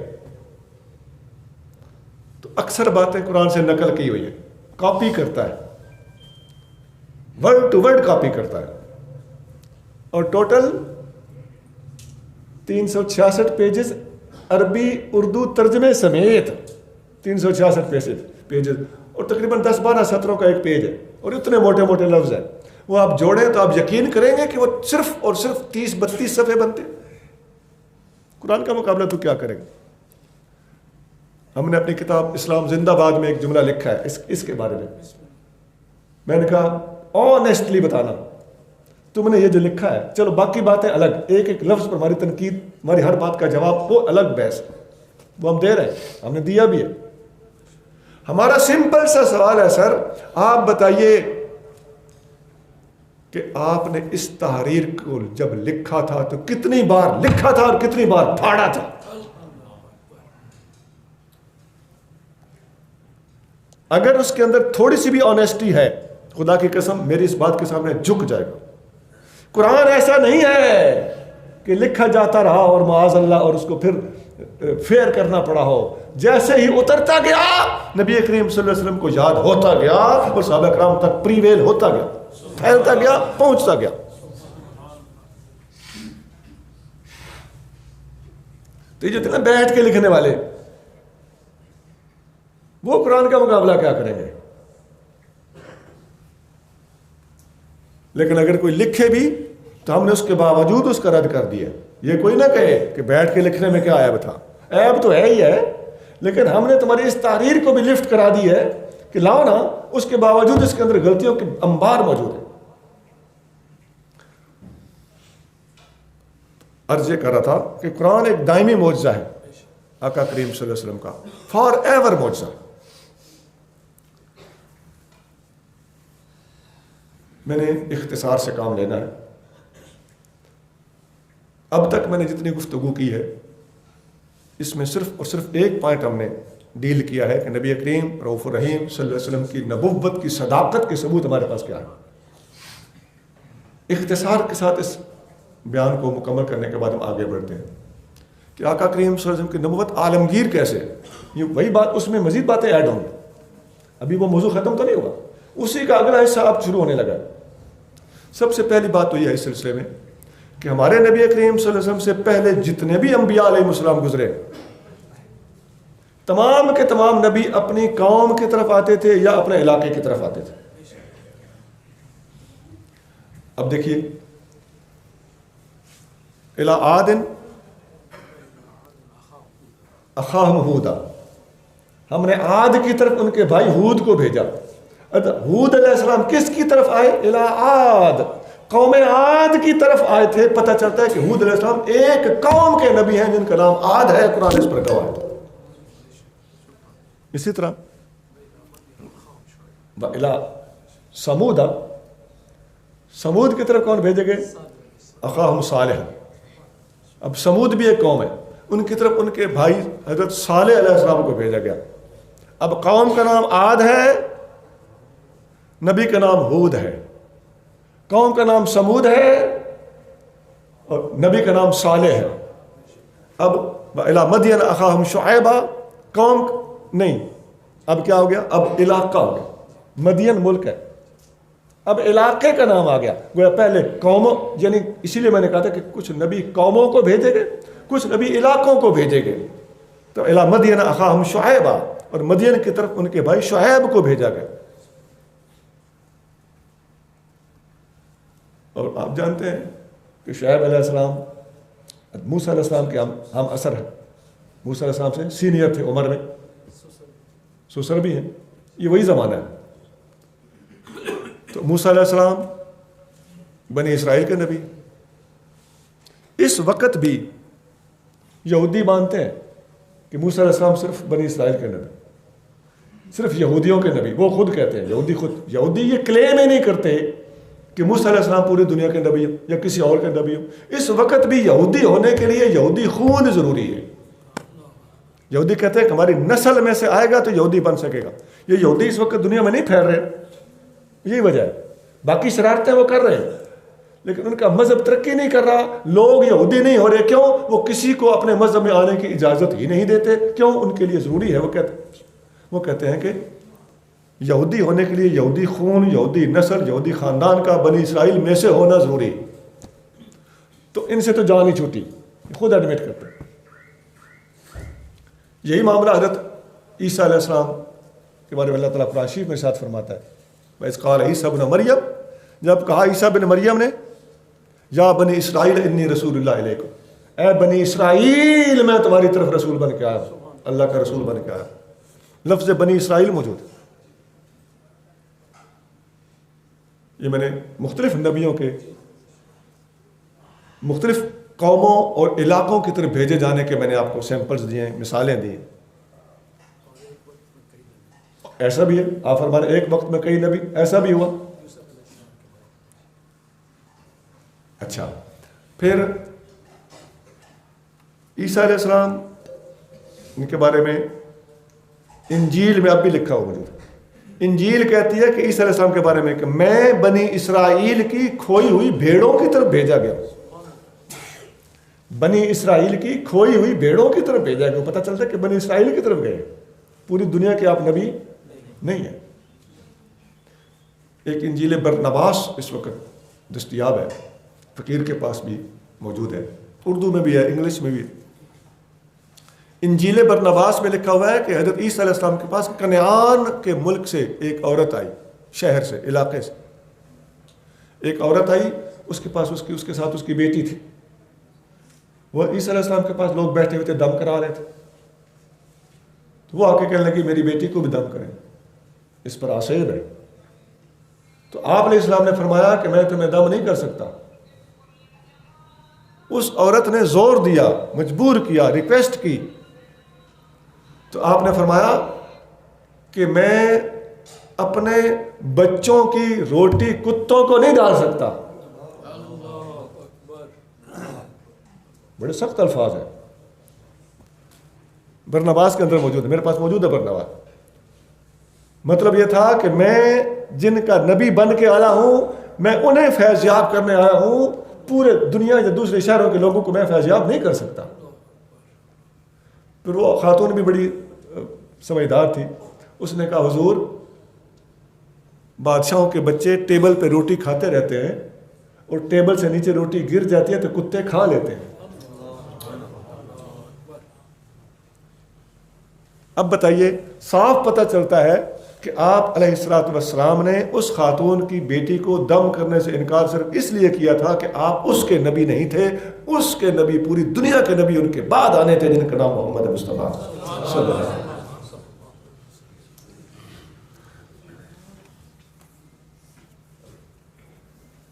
تو اکثر باتیں قرآن سے نقل کی ہوئی ہے, کاپی کرتا ہے, ورڈ ٹو ورڈ کاپی کرتا ہے. اور ٹوٹل 366 پیجز عربی اردو ترجمے سمیت 366 پیجز اور تقریباً 10-12 سطروں کا ایک پیج ہے اور اتنے موٹے موٹے لفظ ہیں. وہ آپ جوڑیں تو آپ یقین کریں گے کہ وہ صرف اور صرف 30-32 صفحے بنتے. قرآن کا مقابلہ تو کیا کرے گا. ہم نے اپنی کتاب اسلام زندہ باد میں ایک جملہ لکھا ہے اس کے بارے میں نے کہا آنیسٹلی بتانا تم نے یہ جو لکھا ہے، چلو باقی باتیں الگ، ایک ایک لفظ پر ہماری تنقید، ہماری ہر بات کا جواب، وہ الگ بحث، وہ ہم دے رہے ہیں، ہم نے دیا بھی ہے. ہمارا سمپل سا سوال ہے سر، آپ بتائیے کہ آپ نے اس تحریر کو جب لکھا تھا تو کتنی بار لکھا تھا اور کتنی بار پھاڑا تھا؟ اگر اس کے اندر تھوڑی سی بھی آنیسٹی ہے، خدا کی قسم میری اس بات کے سامنے جھک جائے گا. قرآن ایسا نہیں ہے کہ لکھا جاتا رہا اور معاذ اللہ اور اس کو پھر فیئر کرنا پڑا ہو. جیسے ہی اترتا گیا نبی کریم صلی اللہ علیہ وسلم کو یاد ہوتا گیا اور صحابہ کرام تک پریویل ہوتا گیا، پھیلتا گیا، پہنچتا گیا. تو یہ جو تھے نا بیٹھ کے لکھنے والے، وہ قرآن کا مقابلہ کیا کریں گے؟ لیکن اگر کوئی لکھے بھی تو ہم نے اس کے باوجود اس کا رد کر دیا. یہ کوئی نہ کہے کہ بیٹھ کے لکھنے میں کیا عیب تھا. عیب تو ہے ہی ہے، لیکن ہم نے تمہاری اس تحریر کو بھی لفٹ کرا دی ہے کہ لاؤ نا، اس کے باوجود اس کے اندر غلطیوں کے انبار موجود ہیں. عرض یہ کر رہا تھا کہ قرآن ایک دائمی معجزہ ہے آقا کریم صلی اللہ علیہ وسلم کا، فار ایور معجزہ. میں نے اختصار سے کام لینا ہے. اب تک میں نے جتنی گفتگو کی ہے اس میں صرف اور صرف ایک پوائنٹ ہم نے ڈیل کیا ہے کہ نبی کریم رؤوف الرحیم صلی اللہ علیہ وسلم کی نبوت کی صداقت کے ثبوت ہمارے پاس کیا ہے. اختصار کے ساتھ اس بیان کو مکمل کرنے کے بعد ہم آگے بڑھتے ہیں کہ آقا کریم صلی اللہ علیہ وسلم کی نبوت عالمگیر کیسے. یہ وہی بات، اس میں مزید باتیں ایڈ ہوں گی. ابھی وہ موضوع ختم تو نہیں ہوگا، اسی کا اگلا حصہ اب شروع ہونے لگا. سب سے پہلی بات تو یہ ہے اس سلسلے میں کہ ہمارے نبی کریم صلی اللہ علیہ وسلم سے پہلے جتنے بھی انبیاء علیہ السلام گزرے، تمام کے تمام نبی اپنی قوم کی طرف آتے تھے یا اپنے علاقے کی طرف آتے تھے. اب دیکھیے، الی عاد اخاہم ہودا، ہم نے عاد کی طرف ان کے بھائی ہود کو بھیجا. ہود علیہ السلام کس کی طرف آئے؟ الی عاد، قوم عاد کی طرف آئے تھے. پتہ چلتا ہے کہ ہود علیہ السلام ایک قوم کے نبی ہیں جن کا نام عاد ہے، قرآن اس پر گواہ ہے. اسی طرح الی سمود، سمود کی طرف کون بھیجے گئے؟ اخاہم صالح. اب سمود بھی ایک قوم ہے، ان کی طرف ان کے بھائی حضرت صالح علیہ السلام کو بھیجا گیا. اب قوم کا نام عاد ہے، نبی کا نام ہود ہے. قوم کا نام سمود ہے اور نبی کا نام صالح ہے. اب الی مدین اخاہم شعیبہ، قوم نہیں، اب کیا ہو گیا؟ اب علاقہ ہو گیا. مدین ملک ہے، اب علاقے کا نام آ گیا. گویا پہلے قوموں، یعنی اسی لیے میں نے کہا تھا کہ کچھ نبی قوموں کو بھیجے گئے، کچھ نبی علاقوں کو بھیجے گئے. تو الی مدین اخاہم شعیبہ، اور مدین کی طرف ان کے بھائی شعیب کو بھیجا گیا. اور آپ جانتے ہیں کہ شعیب علیہ السلام موسیٰ علیہ السلام کے ہم اثر ہیں. موسیٰ علیہ السلام سے سینئر تھے عمر میں، سسر بھی ہیں. یہ وہی زمانہ ہے. تو موسیٰ علیہ السلام بنی اسرائیل کے نبی. اس وقت بھی یہودی مانتے ہیں کہ موسیٰ علیہ السلام صرف بنی اسرائیل کے نبی، صرف یہودیوں کے نبی. وہ خود کہتے ہیں، یہودی یہ کلیم ہی نہیں کرتے کہ موسیٰ علیہ السلام پوری دنیا کے نبی ہو یا کسی اور کے نبی ہو. اس وقت بھی یہودی ہونے کے لیے یہودی خون ضروری ہے. یہودی کہتے ہیں کہ ہماری نسل میں سے آئے گا تو یہودی بن سکے گا. یہ یہودی اس وقت دنیا میں نہیں پھیل رہے، یہی وجہ ہے. باقی شرارتیں وہ کر رہے ہیں لیکن ان کا مذہب ترقی نہیں کر رہا. لوگ یہودی نہیں ہو رہے. کیوں؟ وہ کسی کو اپنے مذہب میں آنے کی اجازت ہی نہیں دیتے. کیوں؟ ان کے لیے ضروری ہے. وہ کہتے ہیں کہ یہودی ہونے کے لیے یہودی خون، یہودی نسل، یہودی خاندان کا بنی اسرائیل میں سے ہونا ضروری. تو ان سے تو جان ہی چھوٹی، خود ایڈمٹ کرتے ہیں. یہی معاملہ حضرت عیسیٰ علیہ السلام کے بارے میں اللہ تعالیٰ قرآن شریف میں ارشاد فرماتا ہے وَإِذْ قَالَ عِيسَىٰ ابْنُ مریم، جب کہا عیسیٰ بن مریم نے یا بنی اسرائیل انی رسول اللہ علیکم، اے بنی اسرائیل میں تمہاری طرف رسول بن کے آیا ہوں، اللہ کا رسول بن کے آیا ہوں۔ لفظ بنی اسرائیل موجود ہے، یہ میں نے مختلف نبیوں کے مختلف قوموں اور علاقوں کی طرف بھیجے جانے کے میں نے آپ کو سیمپلز دیے ہیں، مثالیں دی ہیں۔ ایسا بھی ہے، آپ فرمانے ایک وقت میں کئی نبی، ایسا بھی ہوا۔ اچھا، پھر عیسیٰ علیہ السلام ان کے بارے میں انجیل میں اب بھی لکھا ہوا موجود ہے۔ انجیل کہتی ہے کہ عیسیٰ علیہ السلام کے بارے میں کہ میں بنی اسرائیل کی کھوئی ہوئی بھیڑوں کی طرف بھیجا گیا ہوں۔ بنی اسرائیل کی کھوئی ہوئی بھیڑوں کی طرف بھیجا گیا، پتہ چلتا ہے کہ بنی اسرائیل کی طرف گئے، پوری دنیا کے آپ نبی نہیں ہے۔ ایک انجیل برنباس اس وقت دستیاب ہے، فقیر کے پاس بھی موجود ہے، اردو میں بھی ہے، انگلش میں بھی ہے۔ انجیل برنباس میں لکھا ہوا ہے کہ حضرت عیسیٰ علیہ السلام کے پاس کنعان کے ملک سے ایک عورت آئی، شہر سے، علاقے سے ایک عورت آئی، اس کے پاس اس کے ساتھ اس کی بیٹی تھی۔ وہ عیسیٰ علیہ السلام کے پاس لوگ بیٹھے ہوئے تھے، دم کرا رہے تھے، تو وہ آ کے کہنے لگی میری بیٹی کو بھی دم کریں، اس پر آسیب ہے۔ تو آپ علیہ السلام نے فرمایا کہ میں تمہیں دم نہیں کر سکتا۔ اس عورت نے زور دیا، مجبور کیا، ریکویسٹ کی، تو آپ نے فرمایا کہ میں اپنے بچوں کی روٹی کتوں کو نہیں ڈال سکتا۔ بڑے سخت الفاظ ہیں، برنباس کے اندر موجود ہے، میرے پاس موجود ہے برنباس۔ مطلب یہ تھا کہ میں جن کا نبی بن کے آیا ہوں، میں انہیں فیض یاب کرنے آیا ہوں، پورے دنیا یا دوسرے شہروں کے لوگوں کو میں فیض یاب نہیں کر سکتا۔ پھر وہ خاتون بھی بڑی سمجھدار تھی، اس نے کہا حضور بادشاہوں کے بچے ٹیبل پہ روٹی کھاتے رہتے ہیں اور ٹیبل سے نیچے روٹی گر جاتی ہے تو کتے کھا لیتے ہیں۔ اب بتائیے، صاف پتہ چلتا ہے کہ آپ علیہ الصلوۃ والسلام نے اس خاتون کی بیٹی کو دم کرنے سے انکار صرف اس لیے کیا تھا کہ آپ اس کے نبی نہیں تھے، اس کے نبی پوری دنیا کے نبی ان کے بعد آنے تھے، جن کا نام محمد مصطفیٰ صلی اللہ علیہ وسلم۔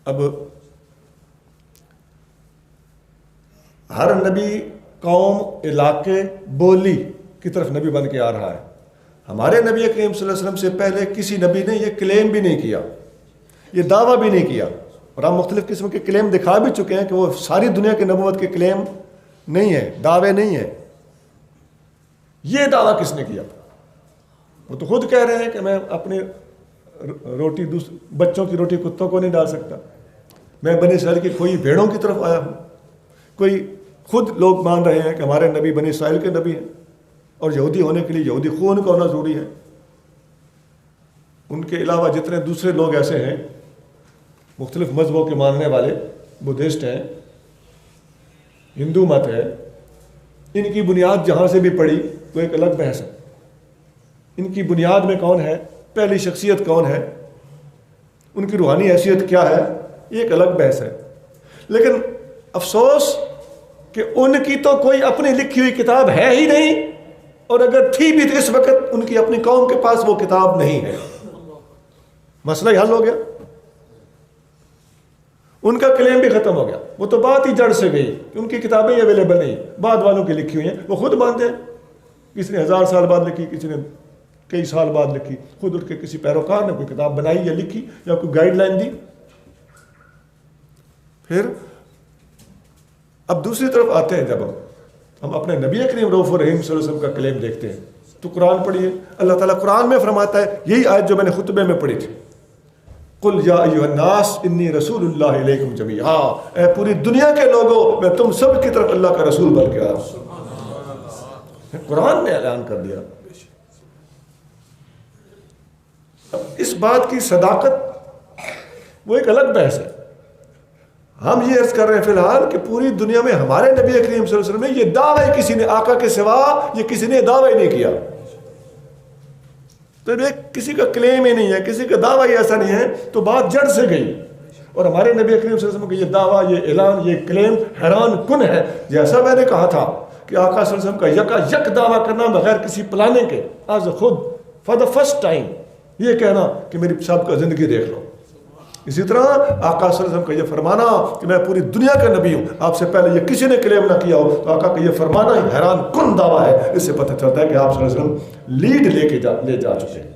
اب ہر نبی قوم، علاقے، بولی کی طرف نبی بن کے آ رہا ہے۔ ہمارے نبی کریم صلی اللہ علیہ وسلم سے پہلے کسی نبی نے یہ کلیم بھی نہیں کیا، یہ دعویٰ بھی نہیں کیا، اور ہم مختلف قسم کے کلیم دکھا بھی چکے ہیں کہ وہ ساری دنیا کے نبوت کے کلیم نہیں ہے، دعوے نہیں ہیں۔ یہ دعویٰ کس نے کیا؟ وہ تو خود کہہ رہے ہیں کہ میں اپنی روٹی بچوں کی روٹی کتوں کو نہیں ڈال سکتا، میں بنی اسرائیل کی کھوئی بھیڑوں کی طرف آیا ہوں۔ کوئی خود لوگ مان رہے ہیں کہ ہمارے نبی بنی اسرائیل کے نبی ہیں، اور یہودی ہونے کے لیے یہودی خون کا ہونا ضروری ہے۔ ان کے علاوہ جتنے دوسرے لوگ ایسے ہیں، مختلف مذہبوں کے ماننے والے، بدھسٹ ہیں، ہندو مت ہے، ان کی بنیاد جہاں سے بھی پڑی وہ ایک الگ بحث ہے۔ ان کی بنیاد میں کون ہے، پہلی شخصیت کون ہے، ان کی روحانی حیثیت کیا ہے، یہ ایک الگ بحث ہے۔ لیکن افسوس کہ ان کی تو کوئی اپنی لکھی ہوئی کتاب ہے ہی نہیں، اور اگر تھی بھی تو اس وقت ان کی اپنی قوم کے پاس وہ کتاب نہیں ہے۔ مسئلہ ہی حل ہو گیا، ان کا کلیم بھی ختم ہو گیا۔ وہ تو بات ہی جڑ سے گئی کہ ان کی کتابیں اویلیبل نہیں، بعد والوں کی لکھی ہوئی ہیں، وہ خود مانتے ہیں۔ کسی نے 1000 سال بعد لکھی، کسی نے کئی سال بعد لکھی، خود ان کے کسی پیروکار نے کوئی کتاب بنائی یا لکھی یا کوئی گائیڈ لائن دی۔ پھر اب دوسری طرف آتے ہیں، جب ہم اپنے نبی کریم رؤوف الرحیم صلی اللہ علیہ وسلم کا کلیم دیکھتے ہیں تو قرآن پڑھیے، اللہ تعالیٰ قرآن میں فرماتا ہے، یہی آیت جو میں نے خطبے میں پڑھی تھی، قل یا ایھا الناس انی رسول اللہ الیکم جمیعا، اے پوری دنیا کے لوگوں میں تم سب کی طرف اللہ کا رسول بن کے آیا ہوں۔ قرآن نے اعلان کر دیا۔ اب اس بات کی صداقت وہ ایک الگ بحث ہے۔ ہم یہ عرض کر رہے ہیں فی الحال کہ پوری دنیا میں ہمارے نبی کریم صلی اللہ علیہ وسلم نے یہ دعویٰ کسی نے آقا کے سوا یہ کسی نے دعویٰ نہیں کیا تو ایک کسی کا کلیم ہی نہیں ہے، کسی کا دعویٰ ہی ایسا نہیں ہے، تو بات جڑ سے گئی. اور ہمارے نبی کریم صلی اللہ علیہ وسلم کا یہ دعویٰ، یہ اعلان، یہ کلیم حیران کن ہے. جیسا میں نے کہا تھا کہ آقا صلی اللہ علیہ وسلم کا یک دعویٰ کرنا بغیر کسی پلاننگ کے، آج خود فار دا فرسٹ ٹائم یہ کہنا کہ میری سابقہ زندگی دیکھ لو. اسی طرح آقا صلی اللہ علیہ وسلم کا یہ فرمانا کہ میں پوری دنیا کا نبی ہوں، آپ سے پہلے یہ کسی نے کلیم نہ کیا ہو، تو آقا کا یہ فرمانا ہی حیران کن دعویٰ ہے. اس سے پتہ چلتا ہے کہ آپ صلی اللہ علیہ وسلم لیڈ لے جا چکے ہیں.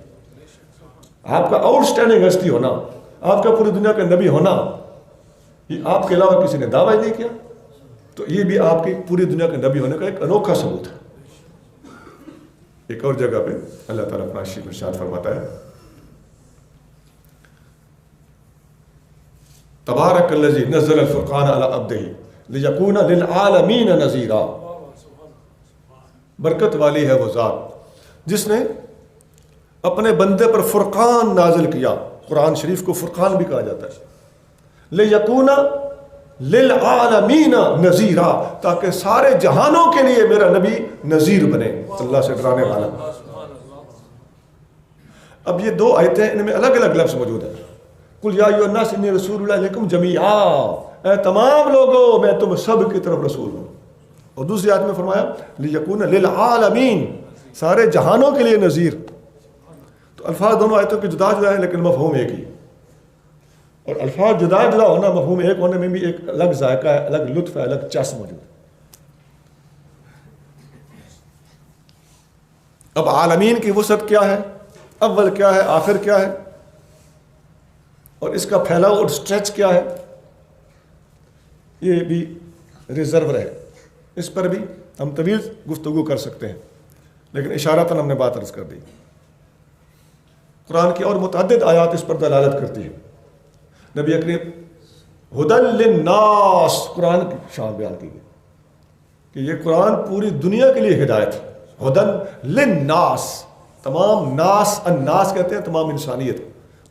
آپ کا آؤٹ اسٹینڈنگ ہستی ہونا، آپ کا پوری دنیا کا نبی ہونا، یہ آپ کے علاوہ کسی نے دعویٰ ہی نہیں کیا، تو یہ بھی آپ کی پوری دنیا کا نبی ہونے کا ایک انوکھا ثبوت ہے. ایک اور جگہ پہ اللہ تعالیٰ اپنا شریف ارشاد فرماتا ہے، تبارک الذی نزل الفرقان علی عبدہ لیکون للعالمین نذیرا. برکت والی ہے وہ ذات جس نے اپنے بندے پر فرقان نازل کیا. قرآن شریف کو فرقان بھی کہا جاتا ہے. لیکون للعالمین نذیرا، تاکہ سارے جہانوں کے لیے میرا نبی نذیر بنے، اللہ سے ڈرانے والا. اب یہ دو آیتیں، ان میں الگ الگ لفظ موجود ہیں. قل یا ایھا الناس انی رسول اللہ الیکم جمیعا، اے تمام لوگوں میں تم سب کی طرف رسول ہوں. اور دوسری آیت میں فرمایا لیکون للعالمین، سارے جہانوں کے لیے نذیر. تو الفاظ دونوں آیتوں کے جدا جدا ہیں لیکن مفہوم ایک ہی. اور الفاظ جدا جدا ہونا، مفہوم ایک ہونے میں بھی ایک الگ ذائقہ ہے، الگ لطف ہے، الگ چس موجود ہے. اب عالمین کی وسعت کیا ہے، اول کیا ہے، آخر کیا ہے، اور اس کا پھیلاؤ اور سٹریچ کیا ہے، یہ بھی ریزرو رہے. اس پر بھی ہم طویل گفتگو کر سکتے ہیں، لیکن اشارتاً ہم نے بات عرض کر دی. قرآن کی اور متعدد آیات اس پر دلالت کرتی ہے. نبی اکرم ہدی للناس، قرآن کی شان بیان کی گئی کہ یہ قرآن پوری دنیا کے لیے ہدایت ہے. ہدی للناس، تمام ناس، الناس کہتے ہیں تمام انسانیت،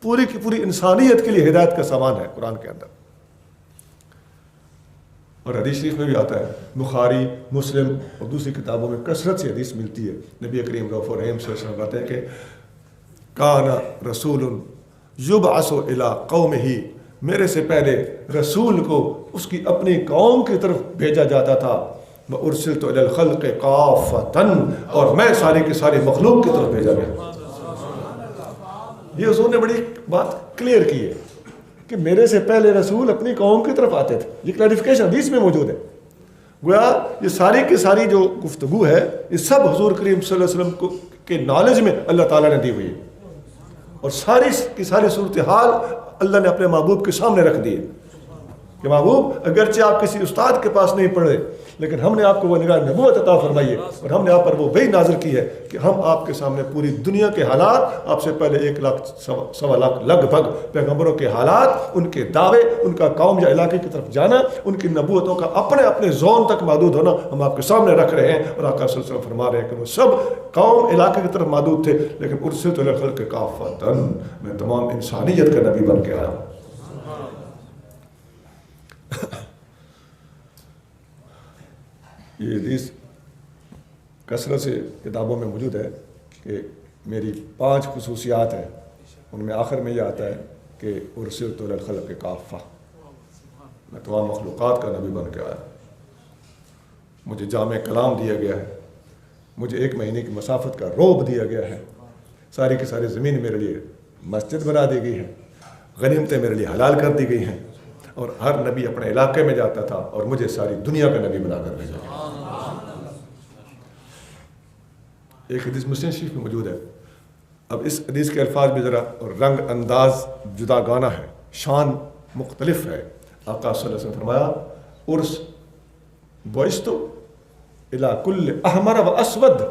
پوری کی پوری انسانیت کے لیے ہدایت کا سامان ہے قرآن کے اندر. اور حدیث شریف میں بھی آتا ہے، بخاری، مسلم اور دوسری کتابوں میں کثرت سے حدیث ملتی ہے. نبی کریم رؤوف الرحیم صلی اللہ علیہ وسلم کہتے ہیں کہ کان رسول یبعث الی قومہ، میرے سے پہلے رسول کو اس کی اپنی قوم کی طرف بھیجا جاتا تھا. وارسلت الی الخلق کافۃ، اور میں ساری کی ساری مخلوق کی طرف بھیجا گیا. یہ حضور نے بڑی بات کلیئر کی ہے کہ میرے سے پہلے رسول اپنی قوم کی طرف آتے تھے. یہ کلیریفیکیشن حدیث میں موجود ہے. گویا یہ ساری کی ساری جو گفتگو ہے، یہ سب حضور کریم صلی اللہ علیہ وسلم کے نالج میں اللہ تعالیٰ نے دی ہوئی ہے، اور ساری کی ساری صورتحال اللہ نے اپنے محبوب کے سامنے رکھ دی ہے کہ محبوب، اگرچہ آپ کسی استاد کے پاس نہیں پڑھے، لیکن ہم نے آپ کو وہ نگاہ نبوت عطا فرمائی ہے، اور ہم نے آپ پر وہ وحی نازل کی ہے کہ ہم آپ کے سامنے پوری دنیا کے حالات، آپ سے پہلے 1 لاکھ سوا لاکھ لگ بھگ پیغمبروں کے حالات، ان کے دعوے، ان کا قوم یا علاقے کی طرف جانا، ان کی نبوتوں کا اپنے اپنے زون تک محدود ہونا ہم آپ کے سامنے رکھ رہے ہیں. اور آقا صلی اللہ علیہ وسلم فرما رہے ہیں کہ وہ سب قوم، علاقے کی طرف محدود تھے، لیکن ارسلت الی الخلق کافۃ، میں تمام انسانیت کا نبی بن کے آیا ہوں. یہ حدیث کثرت سے کتابوں میں موجود ہے کہ میری 5 خصوصیات ہیں. ان میں آخر میں یہ آتا ہے کہ ارسلت الی الخلق کافۃ، میں تمام مخلوقات کا نبی بن کے آیا. مجھے جامع کلام دیا گیا ہے، مجھے 1 مہینے کی مسافت کا روب دیا گیا ہے، ساری کی ساری زمین میرے لیے مسجد بنا دی گئی ہے، غنیمتیں میرے لیے حلال کر دی گئی ہیں، اور ہر نبی اپنے علاقے میں جاتا تھا اور مجھے ساری دنیا کا نبی بنا کر بھیجا گیا. ایک حدیث مسلم شریف میں موجود ہے. اب اس حدیث کے الفاظ بھی ذرا رنگ انداز جدا گانا ہے، شان مختلف ہے. آقا صلی اللہ علیہ وسلم فرمایا، ارس بعثت الی کل احمر و اسود،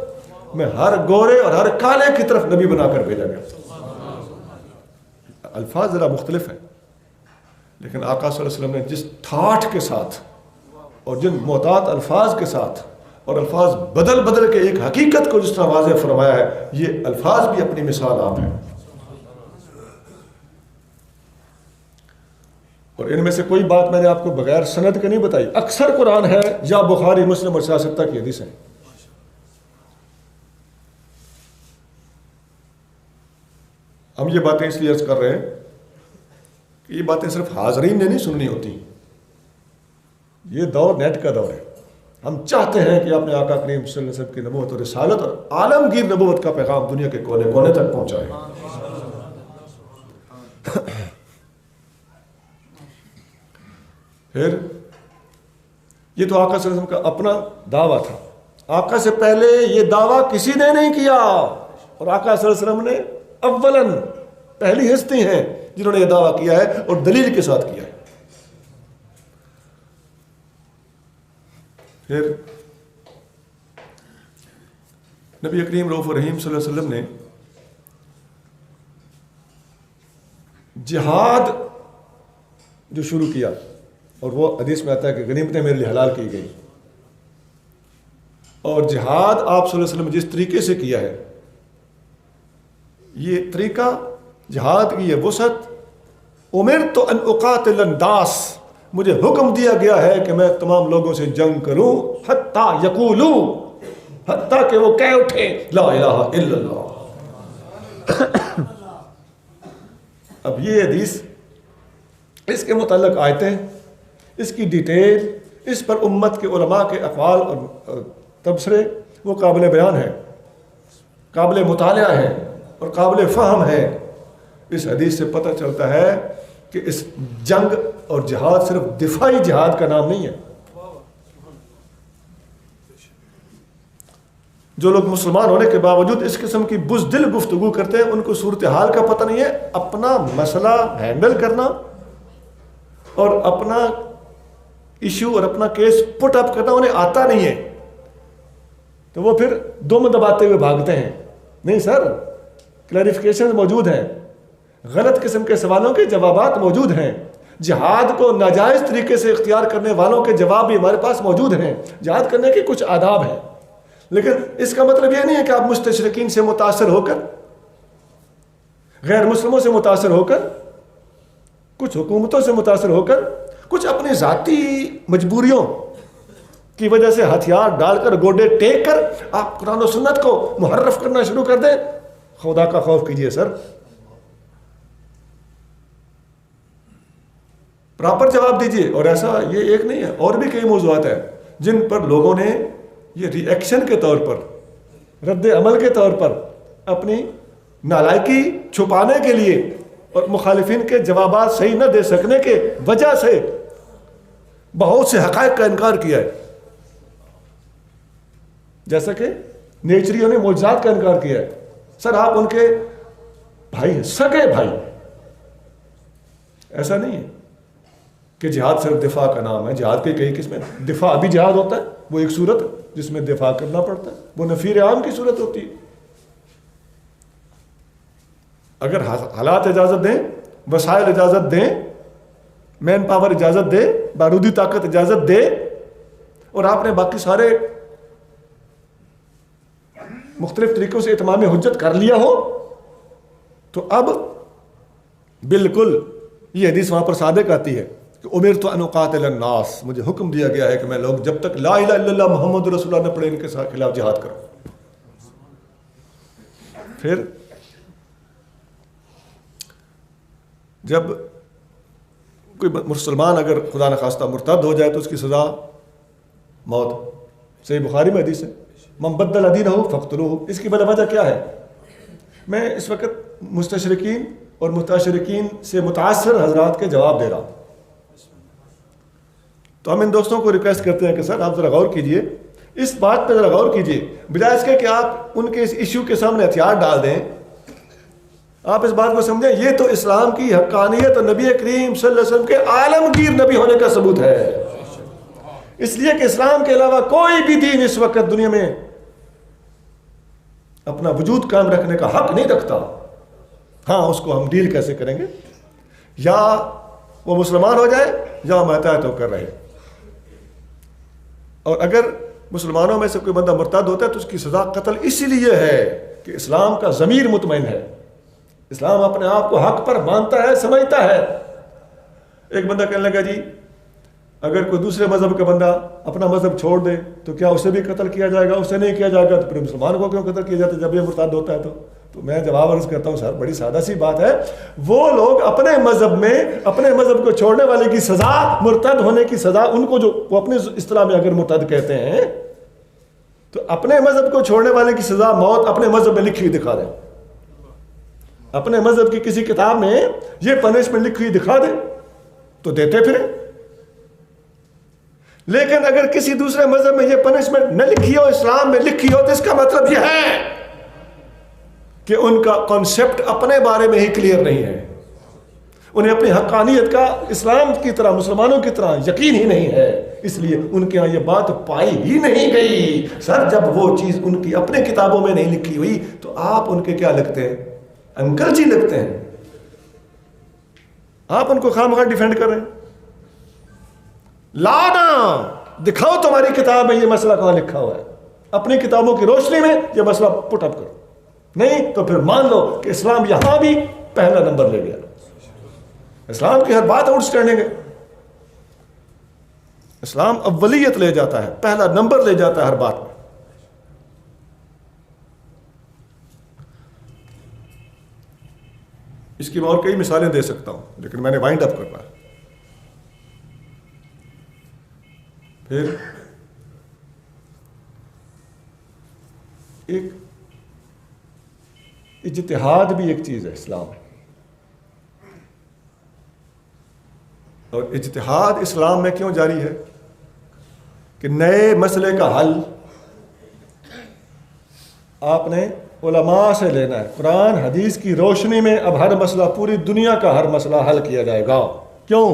میں ہر گورے اور ہر کالے کی طرف نبی بنا کر بھیجا گیا. الفاظ ذرا مختلف ہیں، لیکن آقا صلی اللہ علیہ وسلم نے جس ٹھاٹھ کے ساتھ اور جن محتاط الفاظ کے ساتھ اور الفاظ بدل بدل کے ایک حقیقت کو جس طرح واضح فرمایا ہے، یہ الفاظ بھی اپنی مثال آپ ہیں. اور ان میں سے کوئی بات میں نے آپ کو بغیر سند کے نہیں بتائی. اکثر قرآن ہے یا بخاری، مسلم اور سیاستہ کی حدیث ہیں. ہم یہ باتیں اس لیے عرض کر رہے ہیں کہ یہ باتیں صرف حاضرین نے نہیں سننی ہوتی. یہ دور نیٹ کا دور ہے. ہم چاہتے ہیں کہ اپنے آقا کریم صلی اللہ علیہ وسلم کی نبوت اور رسالت اور عالمگیر نبوت کا پیغام دنیا کے کونے کونے تک پہنچائیں. پھر یہ تو آقا صلی اللہ علیہ وسلم کا اپنا دعویٰ تھا. آقا سے پہلے یہ دعویٰ کسی نے نہیں کیا, اور آقا صلی اللہ علیہ وسلم نے اولاً پہلی ہستی ہیں جنہوں نے یہ دعویٰ کیا ہے اور دلیل کے ساتھ کیا ہے. پھر نبی کریم رؤوف الرحیم صلی اللہ علیہ وسلم نے جہاد جو شروع کیا, اور وہ حدیث میں آتا ہے کہ غنیمتیں میرے لیے حلال کی گئی, اور جہاد آپ صلی اللہ علیہ وسلم جس طریقے سے کیا ہے, یہ طریقہ جہاد کی یہ وسعت, امرت ان اقاتل الناس, مجھے حکم دیا گیا ہے کہ میں تمام لوگوں سے جنگ کروں, حتیٰ یقولوا, حتیٰ کہ وہ کہہ اٹھے لا الہ الا اللہ. اب یہ حدیث, اس کے متعلق آیتیں, اس کی ڈیٹیل, اس پر امت کے علماء کے اقوال اور تبصرے وہ قابل بیان ہیں, قابل مطالعہ ہیں اور قابل فہم ہیں. اس حدیث سے پتہ چلتا ہے کہ اس جنگ اور جہاد صرف دفاعی جہاد کا نام نہیں ہے. جو لوگ مسلمان ہونے کے باوجود اس قسم کی بزدل گفتگو کرتے ہیں, ان کو صورتحال کا پتہ نہیں ہے. اپنا مسئلہ ہینڈل کرنا اور اپنا ایشو اور اپنا کیس پٹ اپ کرنا انہیں آتا نہیں ہے, تو وہ پھر دم دباتے ہوئے بھاگتے ہیں. نہیں سر, کلیریفیکیشن موجود ہیں, غلط قسم کے سوالوں کے جوابات موجود ہیں, جہاد کو ناجائز طریقے سے اختیار کرنے والوں کے جواب بھی ہمارے پاس موجود ہیں. جہاد کرنے کے کچھ آداب ہیں, لیکن اس کا مطلب یہ نہیں ہے کہ آپ مستشرقین سے متاثر ہو کر, غیر مسلموں سے متاثر ہو کر, کچھ حکومتوں سے متاثر ہو کر, کچھ اپنی ذاتی مجبوریوں کی وجہ سے ہتھیار ڈال کر, گوڈے ٹیک کر آپ قرآن و سنت کو محرف کرنا شروع کر دیں. خدا کا خوف کیجئے سر, پراپر جواب دیجئے. اور ایسا یہ ایک نہیں ہے, اور بھی کئی موضوعات ہیں جن پر لوگوں نے یہ ری ایکشن کے طور پر, رد عمل کے طور پر, اپنی نالائکی چھپانے کے لیے اور مخالفین کے جوابات صحیح نہ دے سکنے کے وجہ سے بہت سے حقائق کا انکار کیا ہے. جیسا کہ نیچریوں نے معجزات کا انکار کیا ہے. سر آپ ان کے بھائی ہیں, سگے بھائی. ایسا نہیں ہے کہ جہاد صرف دفاع کا نام ہے. جہاد کے کئی قسمیں, دفاع بھی جہاد ہوتا ہے, وہ ایک صورت جس میں دفاع کرنا پڑتا ہے, وہ نفیر عام کی صورت ہوتی ہے. اگر حالات اجازت دیں, وسائل اجازت دیں, مین پاور اجازت دے, بارودی طاقت اجازت دے, اور آپ نے باقی سارے مختلف طریقوں سے اتمام حجت کر لیا ہو, تو اب بالکل یہ حدیث وہاں پر صادق آتی ہے کہ امرت ان اقاتل الناس, مجھے حکم دیا گیا ہے کہ میں لوگ جب تک لا الہ الا اللہ محمد رسول اللہ نہ پڑھے ان کے خلاف جہاد کروں. پھر جب کوئی مسلمان اگر خدا نخواستہ مرتد ہو جائے تو اس کی سزا موت. صحیح بخاری میں حدیث ہے, من بدل دینہ فاقتلوہ. اس کی وجہ کیا ہے؟ میں اس وقت مستشرقین اور متشرقین سے متاثر حضرات کے جواب دے رہا ہوں, تو ہم ان دوستوں کو ریکویسٹ کرتے ہیں کہ سر آپ ذرا غور کیجئے, اس بات پہ ذرا غور کیجئے, بجائے اس کے کہ آپ ان کے اس ایشو کے سامنے ہتھیار ڈال دیں. آپ اس بات کو سمجھیں, یہ تو اسلام کی حقانیت اور نبی کریم صلی اللہ علیہ وسلم کے عالمگیر نبی ہونے کا ثبوت ہے. اس لیے کہ اسلام کے علاوہ کوئی بھی دین اس وقت دنیا میں اپنا وجود قائم رکھنے کا حق نہیں رکھتا. ہاں, اس کو ہم ڈیل کیسے کریں گے, یا وہ مسلمان ہو جائے یا ہم اطاعت ہو کر رہے. اور اگر مسلمانوں میں سے کوئی بندہ مرتد ہوتا ہے تو اس کی سزا قتل اسی لیے ہے کہ اسلام کا ضمیر مطمئن ہے, اسلام اپنے آپ کو حق پر مانتا ہے, سمجھتا ہے. ایک بندہ کہنے لگا جی اگر کوئی دوسرے مذہب کا بندہ اپنا مذہب چھوڑ دے تو کیا اسے بھی قتل کیا جائے گا؟ اسے نہیں کیا جائے گا. تو پھر مسلمان کو کیوں قتل کیا جاتا ہے جب یہ مرتد ہوتا ہے؟ تو تو میں جواب عرض کرتا ہوں سر بڑی سادہ سی بات ہے، وہ لوگ اپنے مذہب میں اپنے مذہب کو چھوڑنے والے کی سزا، مرتد ہونے کی سزا، ان کو جو وہ اپنے اصطلاح میں اگر مرتد کہتے ہیں تو اپنے مذہب کو چھوڑنے والے کی سزا موت اپنے مذہب میں لکھی ہوئی دکھا دیں، اپنے مذہب کی کسی کتاب میں یہ پنشمنٹ لکھی ہوئی دکھا دیں تو دیتے پھریں، لیکن اگر کسی دوسرے مذہب میں یہ پنشمنٹ نہ لکھی ہو، اسلام میں لکھی ہو، تو اس کا مطلب یہ ہے کہ ان کا کانسیپٹ اپنے بارے میں ہی کلیئر نہیں ہے، انہیں اپنی حقانیت کا اسلام کی طرح مسلمانوں کی طرح یقین ہی نہیں ہے، اس لیے ان کے یہاں یہ بات پائی ہی نہیں گئی۔ سر جب وہ چیز ان کی اپنے کتابوں میں نہیں لکھی ہوئی تو آپ ان کے کیا لگتے ہیں؟ انکل جی لگتے ہیں، آپ ان کو خواہ ڈیفینڈ کر رہے ہیں۔ لانا دکھاؤ تمہاری کتاب میں یہ مسئلہ کہاں لکھا ہوا ہے، اپنی کتابوں کی روشنی میں یہ مسئلہ پٹ اپ کرو، نہیں تو پھر مان لو کہ اسلام یہاں بھی پہلا نمبر لے گیا، اسلام کی ہر بات آؤٹ اسٹینڈنگ ہے، اسلام اولیت لے جاتا ہے، پہلا نمبر لے جاتا ہے ہر بات میں۔ اس کی میں اور کئی مثالیں دے سکتا ہوں لیکن میں نے وائنڈ اپ کرنا ہے۔ پھر ایک اجتہاد بھی ایک چیز ہے اسلام میں، اور اجتہاد اسلام میں کیوں جاری ہے کہ نئے مسئلے کا حل آپ نے علماء سے لینا ہے، قرآن حدیث کی روشنی میں اب ہر مسئلہ، پوری دنیا کا ہر مسئلہ حل کیا جائے گا۔ کیوں؟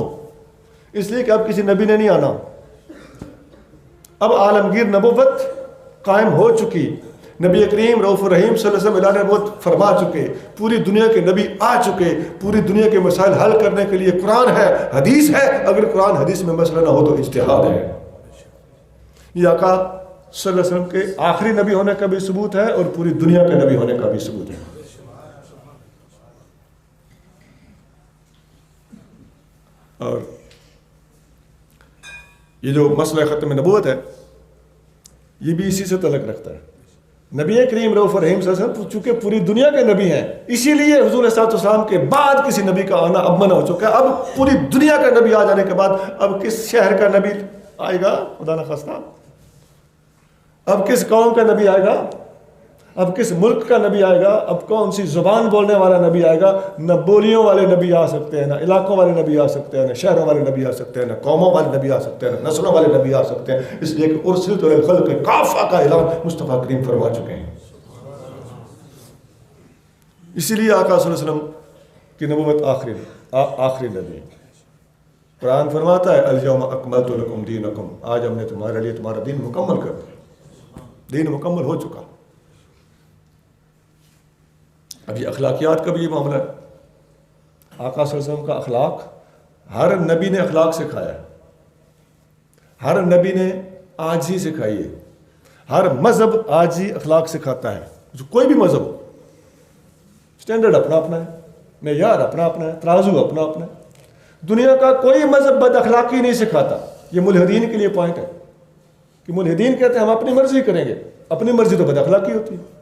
اس لیے کہ اب کسی نبی نے نہیں آنا، اب عالمگیر نبوت قائم ہو چکی، نبی کریم رؤوف الرحیم صلی اللہ علیہ وسلم اعلان نبوت فرما چکے، پوری دنیا کے نبی آ چکے، پوری دنیا کے مسائل حل کرنے کے لیے قرآن ہے، حدیث ہے، اگر قرآن حدیث میں مسئلہ نہ ہو تو اجتہاد ہے۔ یہ آقا صلی اللہ علیہ وسلم کے آخری نبی ہونے کا بھی ثبوت ہے اور پوری دنیا کے نبی ہونے کا بھی ثبوت ہے۔ اور یہ جو مسئلہ ختم نبوت ہے یہ بھی اسی سے تعلق رکھتا ہے۔ نبی کریم رؤوف الرحیم صلی اللہ علیہ وسلم چونکہ پوری دنیا کے نبی ہیں، اسی لیے حضور صلی اللہ علیہ وسلم کے بعد کسی نبی کا آنا اب منع ہو چکا ہے۔ اب پوری دنیا کا نبی آ جانے کے بعد اب کس شہر کا نبی آئے گا خدا نخواستہ، اب کس قوم کا نبی آئے گا، اب کس ملک کا نبی آئے گا، اب کون سی زبان بولنے والا نبی آئے گا؟ نہ بولیوں والے نبی آ سکتے ہیں، نہ علاقوں والے نبی آ سکتے ہیں، نہ شہروں والے نبی آ سکتے ہیں، نہ قوموں والے نبی آ سکتے ہیں، نہ نسلوں والے نبی آ سکتے ہیں، اس لیے کہ ارسلت الی الخلق کافہ کا اعلان مصطفیٰ کریم فرما چکے ہیں۔ اسی لیے آقا صلی اللہ علیہ وسلم کی نبوت آخری نبی۔ قرآن فرماتا ہے الیوم اکملت لکم دینکم، آج ہم نے تمہارے لیے تمہارا دین مکمل کر دیا، دین مکمل ہو چکا۔ اب یہ اخلاقیات کا بھی یہ معاملہ ہے۔ آقا صلی اللہ علیہ وسلم کا اخلاق ہر نبی نے اخلاق سکھایا ہے، ہر نبی نے عاجزی سکھائی ہے، ہر مذہب عاجزی اخلاق سکھاتا ہے، جو کوئی بھی مذہب ہو، سٹینڈرڈ اپنا اپنا ہے، معیار اپنا اپنا ہے، ترازو اپنا اپنا ہے۔ دنیا کا کوئی مذہب بد اخلاقی نہیں سکھاتا۔ یہ ملحدین کے لیے پوائنٹ ہے کہ ملحدین کہتے ہیں ہم اپنی مرضی کریں گے، اپنی مرضی تو بد اخلاقی ہوتی ہے۔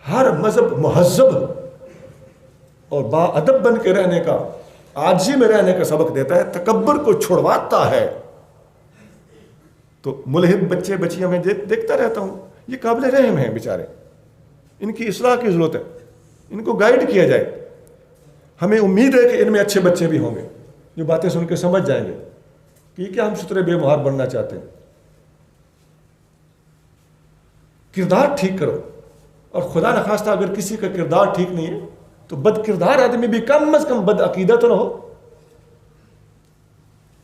ہر مذہب مہذب اور با ادب بن کے رہنے کا، عاجزی میں رہنے کا سبق دیتا ہے، تکبر کو چھڑواتا ہے۔ تو ملحد بچے بچیاں میں دیکھتا رہتا ہوں، یہ قابل رحم ہیں بیچارے، ان کی اصلاح کی ضرورت ہے، ان کو گائیڈ کیا جائے۔ ہمیں امید ہے کہ ان میں اچھے بچے بھی ہوں گے جو باتیں سن کے سمجھ جائیں گے کہ کیا ہم سترے بے مہار بننا چاہتے ہیں۔ کردار ٹھیک کرو، اور خدا نخواستہ اگر کسی کا کردار ٹھیک نہیں ہے تو بد کردار آدمی بھی کم از کم بد عقیدہ تو نہ ہو۔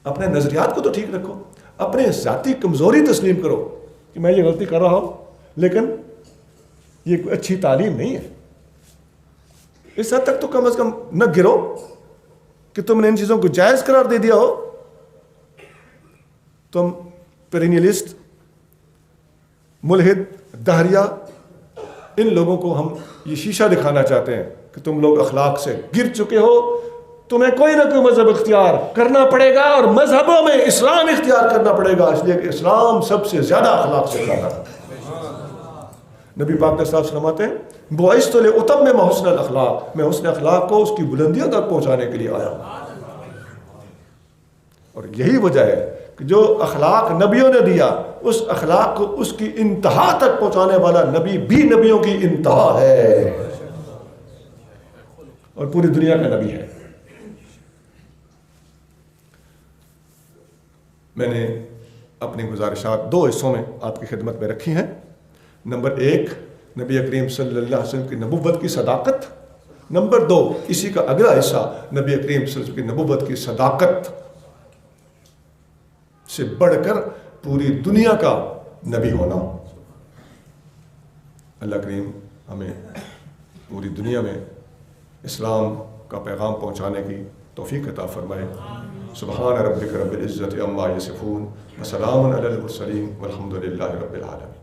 اپنے نظریات کو تو ٹھیک رکھو، اپنے ذاتی کمزوری تسلیم کرو کہ میں یہ غلطی کر رہا ہوں لیکن یہ کوئی اچھی تعلیم نہیں ہے۔ اس حد تک تو کم از کم نہ گرو کہ تم نے ان چیزوں کو جائز قرار دے دیا ہو۔ تم پیرینیلسٹ، ملحد، دہریہ، ان لوگوں کو ہم یہ شیشہ دکھانا چاہتے ہیں کہ تم لوگ اخلاق سے گر چکے ہو، تمہیں کوئی نہ کوئی مذہب اختیار کرنا پڑے گا، اور مذہبوں میں اسلام اختیار کرنا پڑے گا، اس لیے کہ اسلام سب سے زیادہ اخلاق سکھاتا ہے۔ نبی پاک صلی اللہ علیہ وسلم فرماتے ہیں بعثت لأتمم حسن الاخلاق، میں حسن اخلاق کو اس کی بلندیوں تک پہنچانے کے لیے آیا ہوں۔ اور یہی وجہ ہے کہ جو اخلاق نبیوں نے دیا، اس اخلاق کو اس کی انتہا تک پہنچانے والا نبی بھی نبیوں کی انتہا ہے اور پوری دنیا کا نبی ہے۔ میں نے اپنی گزارشات 2 حصوں میں آپ کی خدمت میں رکھی ہیں۔ نمبر 1، نبی کریم صلی اللہ علیہ وسلم کی نبوت کی صداقت۔ نمبر 2، اسی کا اگلا حصہ، نبی کریم صلی اللہ علیہ وسلم کی نبوت کی صداقت سے بڑھ کر پوری دنیا کا نبی ہونا۔ اللہ کریم ہمیں پوری دنیا میں اسلام کا پیغام پہنچانے کی توفیق عطا فرمائے۔ سبحان ربک رب العزت عما یصفون وسلام علی المرسلین والحمد للہ رب العالمین۔